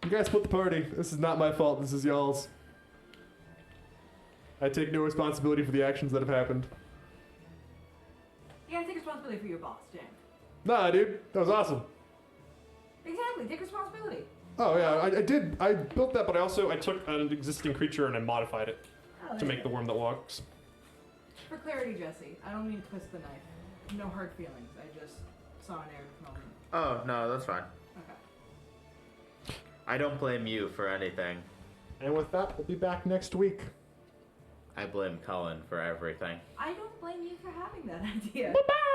You guys split the party. This is not my fault. This is y'all's. I take no responsibility for the actions that have happened.
You gotta take responsibility for your boss, Jen.
Nah, dude, that was awesome.
Exactly, take responsibility.
Oh yeah, I did. I built that, but I took an existing creature and I modified it
Oh,
to make the worm that walks.
For clarity, Jesse, I don't mean to twist the knife. No hard feelings. I just saw an error moment.
Oh, no, that's fine.
Okay.
I don't blame you for anything.
And with that, we'll be back next week.
I blame Collin for everything.
I don't blame you for having that idea.
Bye-bye!